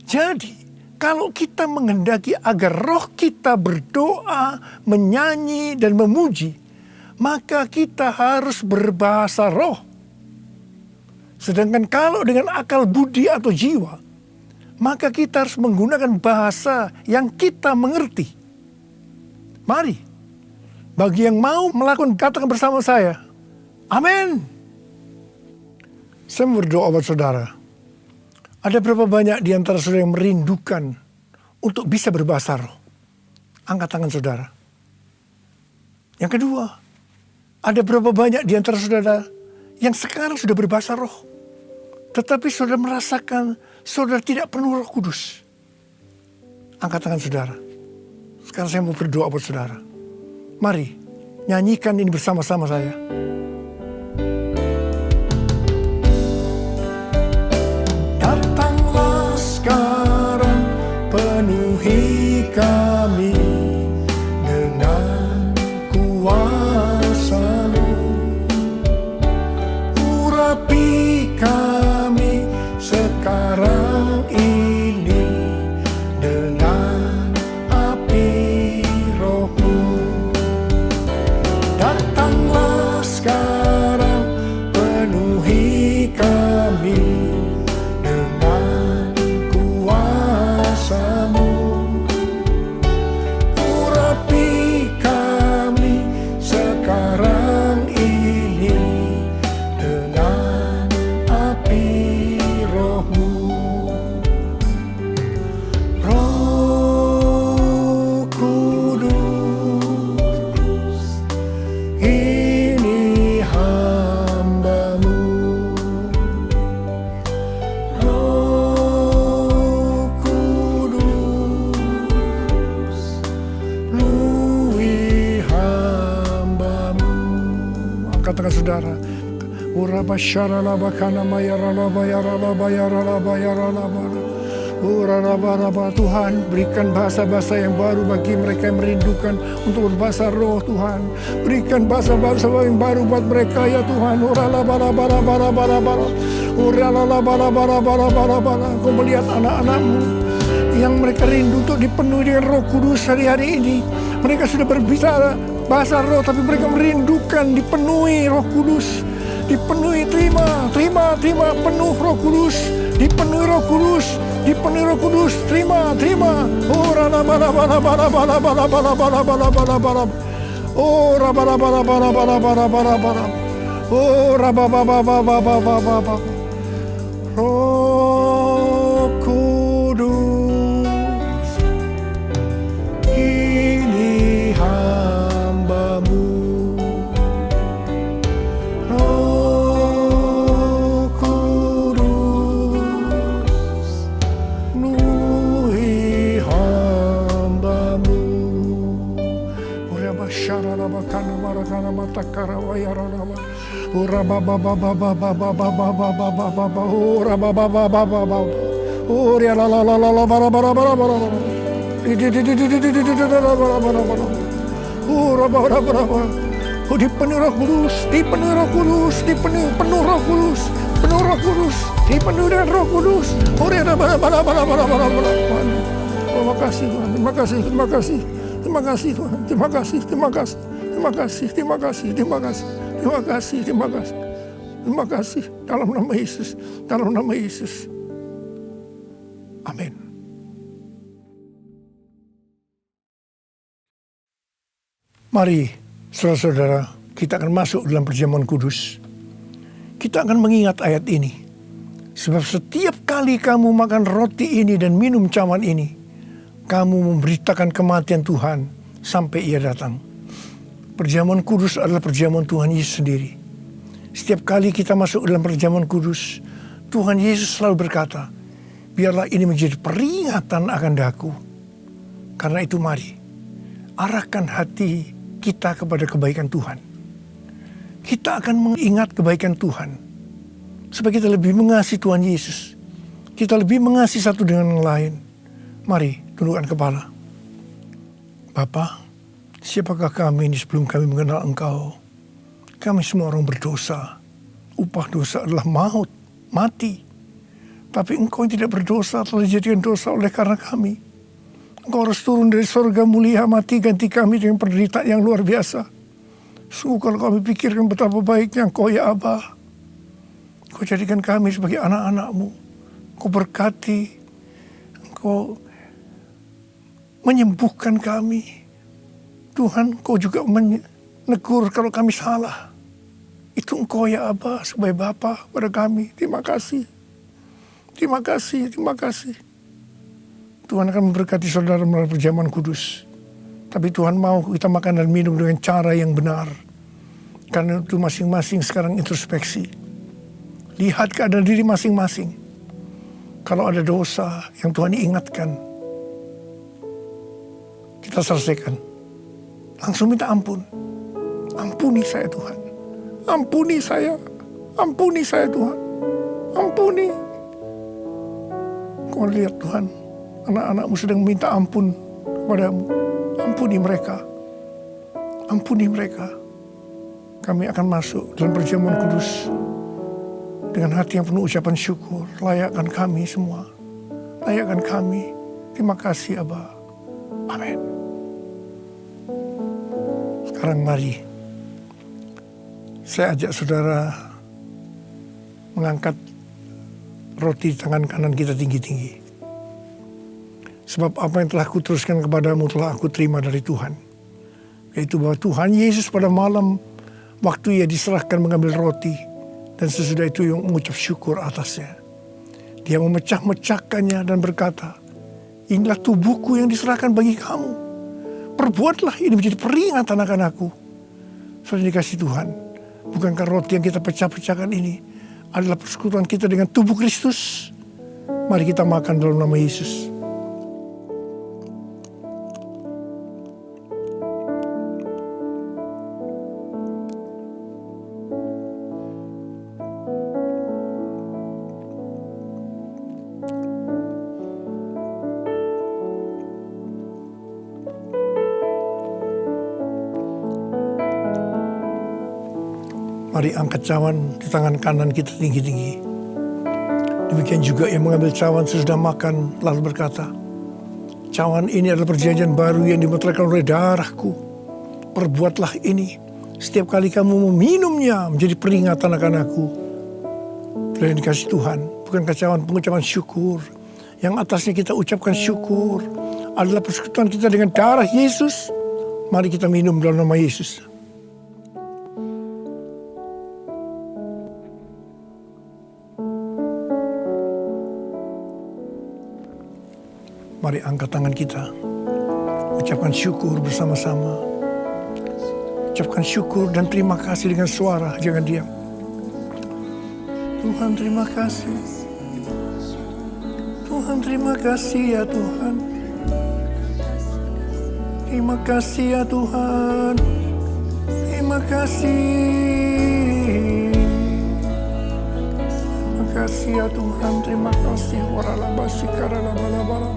D: Jadi, kalau kita menghendaki agar roh kita berdoa, menyanyi, dan memuji, maka kita harus berbahasa roh. Sedangkan kalau dengan akal budi atau jiwa, maka kita harus menggunakan bahasa yang kita mengerti. Mari, bagi yang mau melakukan, katakan bersama saya, amin. Saya berdoa buat saudara. Ada berapa banyak di antara saudara yang merindukan untuk bisa berbahasa roh? Angkat tangan saudara. Yang kedua, ada berapa banyak di antara saudara yang sekarang sudah berbahasa roh, tetapi saudara merasakan saudara tidak penuh Roh Kudus? Angkat tangan saudara. Sekarang saya mau berdoa buat saudara. Mari, nyanyikan ini bersama-sama saya. Datanglah sekarang, penuhi kami dengan kuasa-Mu. Urapi kami sekarang ini dengan api Roh-Mu. Datanglah sekarang, penuhi kami dengan kuasa-Mu. Urapi kami sekarang ini dengan Ora bashara la bakana mayara la bayara la bayara la bayara la bara. Ora raba Tuhan, berikan bahasa-bahasa yang baru bagi mereka yang merindukan untuk berbahasa roh Tuhan. Berikan bahasa-bahasa yang baru buat mereka ya Tuhan. Ora la bara bara bara bara bara. Ora la bara bara bara bara bara. Kau melihat anak-anakmu yang mereka rindu untuk dipenuhi dengan Roh Kudus hari-hari ini. Mereka sudah berbicara bahasa roh, tapi mereka merindukan dipenuhi Roh Kudus. Dipenuhi, terima, penuh Roh Kudus. Dipenuhi Roh Kudus, dipenuhi Roh Kudus, terima. Oh, rana bala bala bala bala bala bala bala bala bala bala. Oh, rabala bala bala bala bala bala bala. Oh, rababa baba baba baba baba. Roh Kudus, ini hamba-Mu. Roh Kudus, penuhi hamba-Mu. Ora basyara la bakana marakana matakara wayarana. Ora baba baba baba baba baba baba baba. Ora baba baba baba. Ora la la la la la bara bara bara bara. Ora bara bara bara. Oh, dipenuhi Roh Kudus, dipenuhi Roh Kudus, dipenuhi penuh Roh Kudus, penuh Roh Kudus, dipenuhi dengan Roh Kudus. Ora bara bara bara bara bara bara. Terima kasih Tuhan, terima kasih, terima kasih. Terima kasih Tuhan, terima kasih, terima kasih. Terima kasih, terima kasih, terima kasih. Terima kasih, terima kasih. Terima kasih dalam nama Yesus, dalam nama Yesus. Amin. Mari, saudara-saudara, kita akan masuk dalam perjamuan kudus. Kita akan mengingat ayat ini. Sebab setiap kali kamu makan roti ini dan minum cawan ini, kamu memberitakan kematian Tuhan sampai Ia datang. Perjamuan kudus adalah perjamuan Tuhan Yesus sendiri. Setiap kali kita masuk dalam perjamuan kudus, Tuhan Yesus selalu berkata, biarlah ini menjadi peringatan akan daku. Karena itu mari, arahkan hati kita kepada kebaikan Tuhan. Kita akan mengingat kebaikan Tuhan. Supaya kita lebih mengasihi Tuhan Yesus. Kita lebih mengasihi satu dengan yang lain. Mari, tundukkan kepala. Bapa, siapakah kami ini sebelum kami mengenal Engkau? Kami semua orang berdosa. Upah dosa adalah maut, mati. Tapi Engkau yang tidak berdosa telah dijadikan dosa oleh karena kami. Engkau harus turun dari surga mulia, mati ganti kami dengan penderitaan yang luar biasa. Sungguh kalau kami pikirkan betapa baiknya Engkau ya Aba. Engkau jadikan kami sebagai anak-anak-Mu. Engkau berkati. Engkau menyembuhkan kami. Tuhan, Engkau juga menegur kalau kami salah. Itu Engkau ya Aba sebagai Bapa pada kami. Terima kasih. Terima kasih, terima kasih. Tuhan akan memberkati saudara melalui perjamuan kudus. Tapi Tuhan mau kita makan dan minum dengan cara yang benar. Karena itu masing-masing sekarang introspeksi. Lihat keadaan diri masing-masing. Kalau ada dosa yang Tuhan ingatkan, kita selesaikan. Langsung minta ampun. Ampuni saya Tuhan. Ampuni saya. Ampuni saya Tuhan. Ampuni. Kau lihat Tuhan, anak-anak-Mu sedang minta ampun kepadamu. Ampuni mereka. Ampuni mereka. Kami akan masuk dalam perjamuan kudus dengan hati yang penuh ucapan syukur. Layakkan kami semua. Layakkan kami. Terima kasih Aba. Amin. Sekarang mari saya ajak saudara mengangkat roti di tangan kanan kita tinggi-tinggi. Sebab apa yang telah kuteruskan kepadamu telah aku terima dari Tuhan. Yaitu bahwa Tuhan Yesus pada malam waktu Ia diserahkan mengambil roti. Dan sesudah itu yang mengucap syukur atasnya. Dia memecah-mecahkannya dan berkata, inilah tubuhku yang diserahkan bagi kamu. Perbuatlah ini menjadi peringatan akan aku. Saudara dikasih Tuhan, bukankah roti yang kita pecah-pecahkan ini adalah persekutuan kita dengan tubuh Kristus? Mari kita makan dalam nama Yesus. Mari angkat cawan di tangan kanan kita tinggi-tinggi. Demikian juga yang mengambil cawan sesudah makan lalu berkata, cawan ini adalah perjanjian baru yang dimeteraikan oleh darahku. Perbuatlah ini setiap kali kamu meminumnya menjadi peringatan akan aku. Telah dikasih Tuhan, bukankah cawan pengucapan syukur? Yang atasnya kita ucapkan syukur adalah persekutuan kita dengan darah Yesus. Mari kita minum dalam nama Yesus. Mari angkat tangan kita. Ucapkan syukur bersama-sama. Ucapkan syukur dan terima kasih dengan suara, jangan diam. Tuhan terima kasih. Tuhan terima kasih ya Tuhan. Terima kasih ya Tuhan. Terima kasih. Terima kasih ya Tuhan. Terima kasih. Waralabasi karalabala-bala.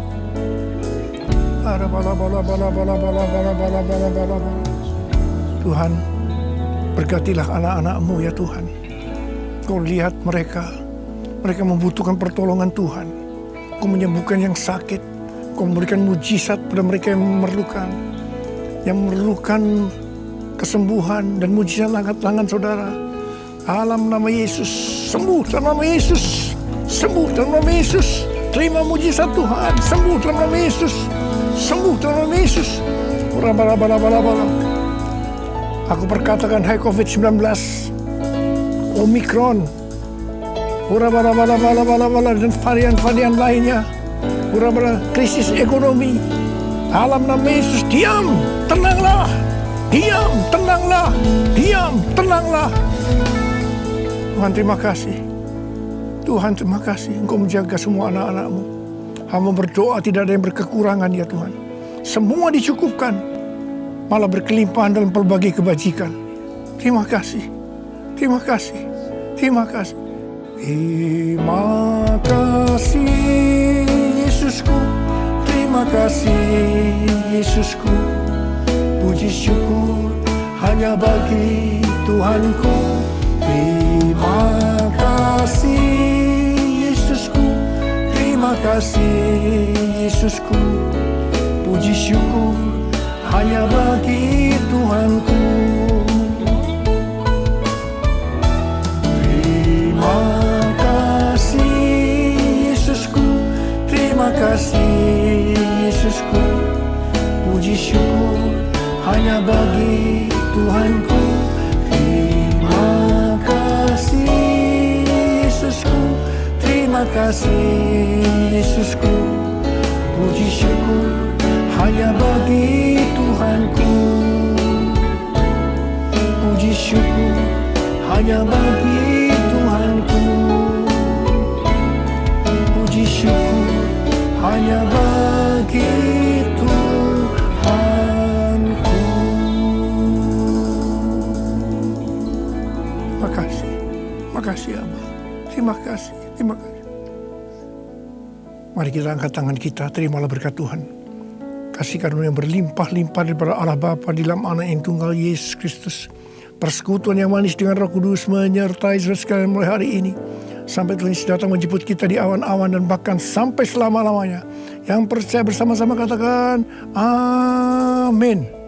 D: Tuhan, berkatilah anak-anak-Mu ya Tuhan. Kau lihat mereka membutuhkan pertolongan Tuhan. Kau menyembuhkan yang sakit, Kau memberikan mujizat pada mereka yang memerlukan kesembuhan dan mujizat angkat tangan saudara. Dalam nama Yesus, sembuh dalam nama Yesus, sembuh dalam nama Yesus. Terima mujizat Tuhan, sembuh dalam nama Yesus. Sembuh dalam nama Yesus. Aku perkatakan hai COVID-19, Omikron, dan varian-varian lainnya, krisis ekonomi. Dalam nama Yesus, diam, tenanglah. Diam, tenanglah. Diam, tenanglah. Tuhan terima kasih. Tuhan terima kasih. Engkau menjaga semua anak-anak-Mu. Hamba berdoa tidak ada yang berkekurangan ya Tuhan. Semua dicukupkan. Malah berkelimpahan dalam pelbagai kebajikan. Terima kasih. Terima kasih. Terima kasih. Terima kasih Yesusku. Terima kasih Yesusku. Puji syukur hanya bagi Tuhanku. Terima kasih Yesusku. Terima kasih Yesusku. Puji syukur hanya bagi Tuhanku. Terima kasih Yesusku. Terima kasih Yesusku. Puji syukur hanya bagi Tuhanku. Terima kasih Yesusku. Terima kasih Yesusku. Puji syukur hanya bagi Tuhanku. Puji syukur hanya bagi Tuhanku. Puji syukur hanya bagi Tuhanku. Terima kasih. Terima kasih Abah. Terima kasih. Terima kasih. Mari kita angkat tangan kita, terimalah berkat Tuhan. Kasih karunia yang berlimpah-limpah daripada Allah Bapa di dalam Anak yang tunggal Yesus Kristus. Persekutuan yang manis dengan Roh Kudus menyertai saudara sekalian mulai hari ini. Sampai Tuhan Yesus datang menjemput kita di awan-awan dan bahkan sampai selama-lamanya. Yang percaya bersama-sama katakan, amin.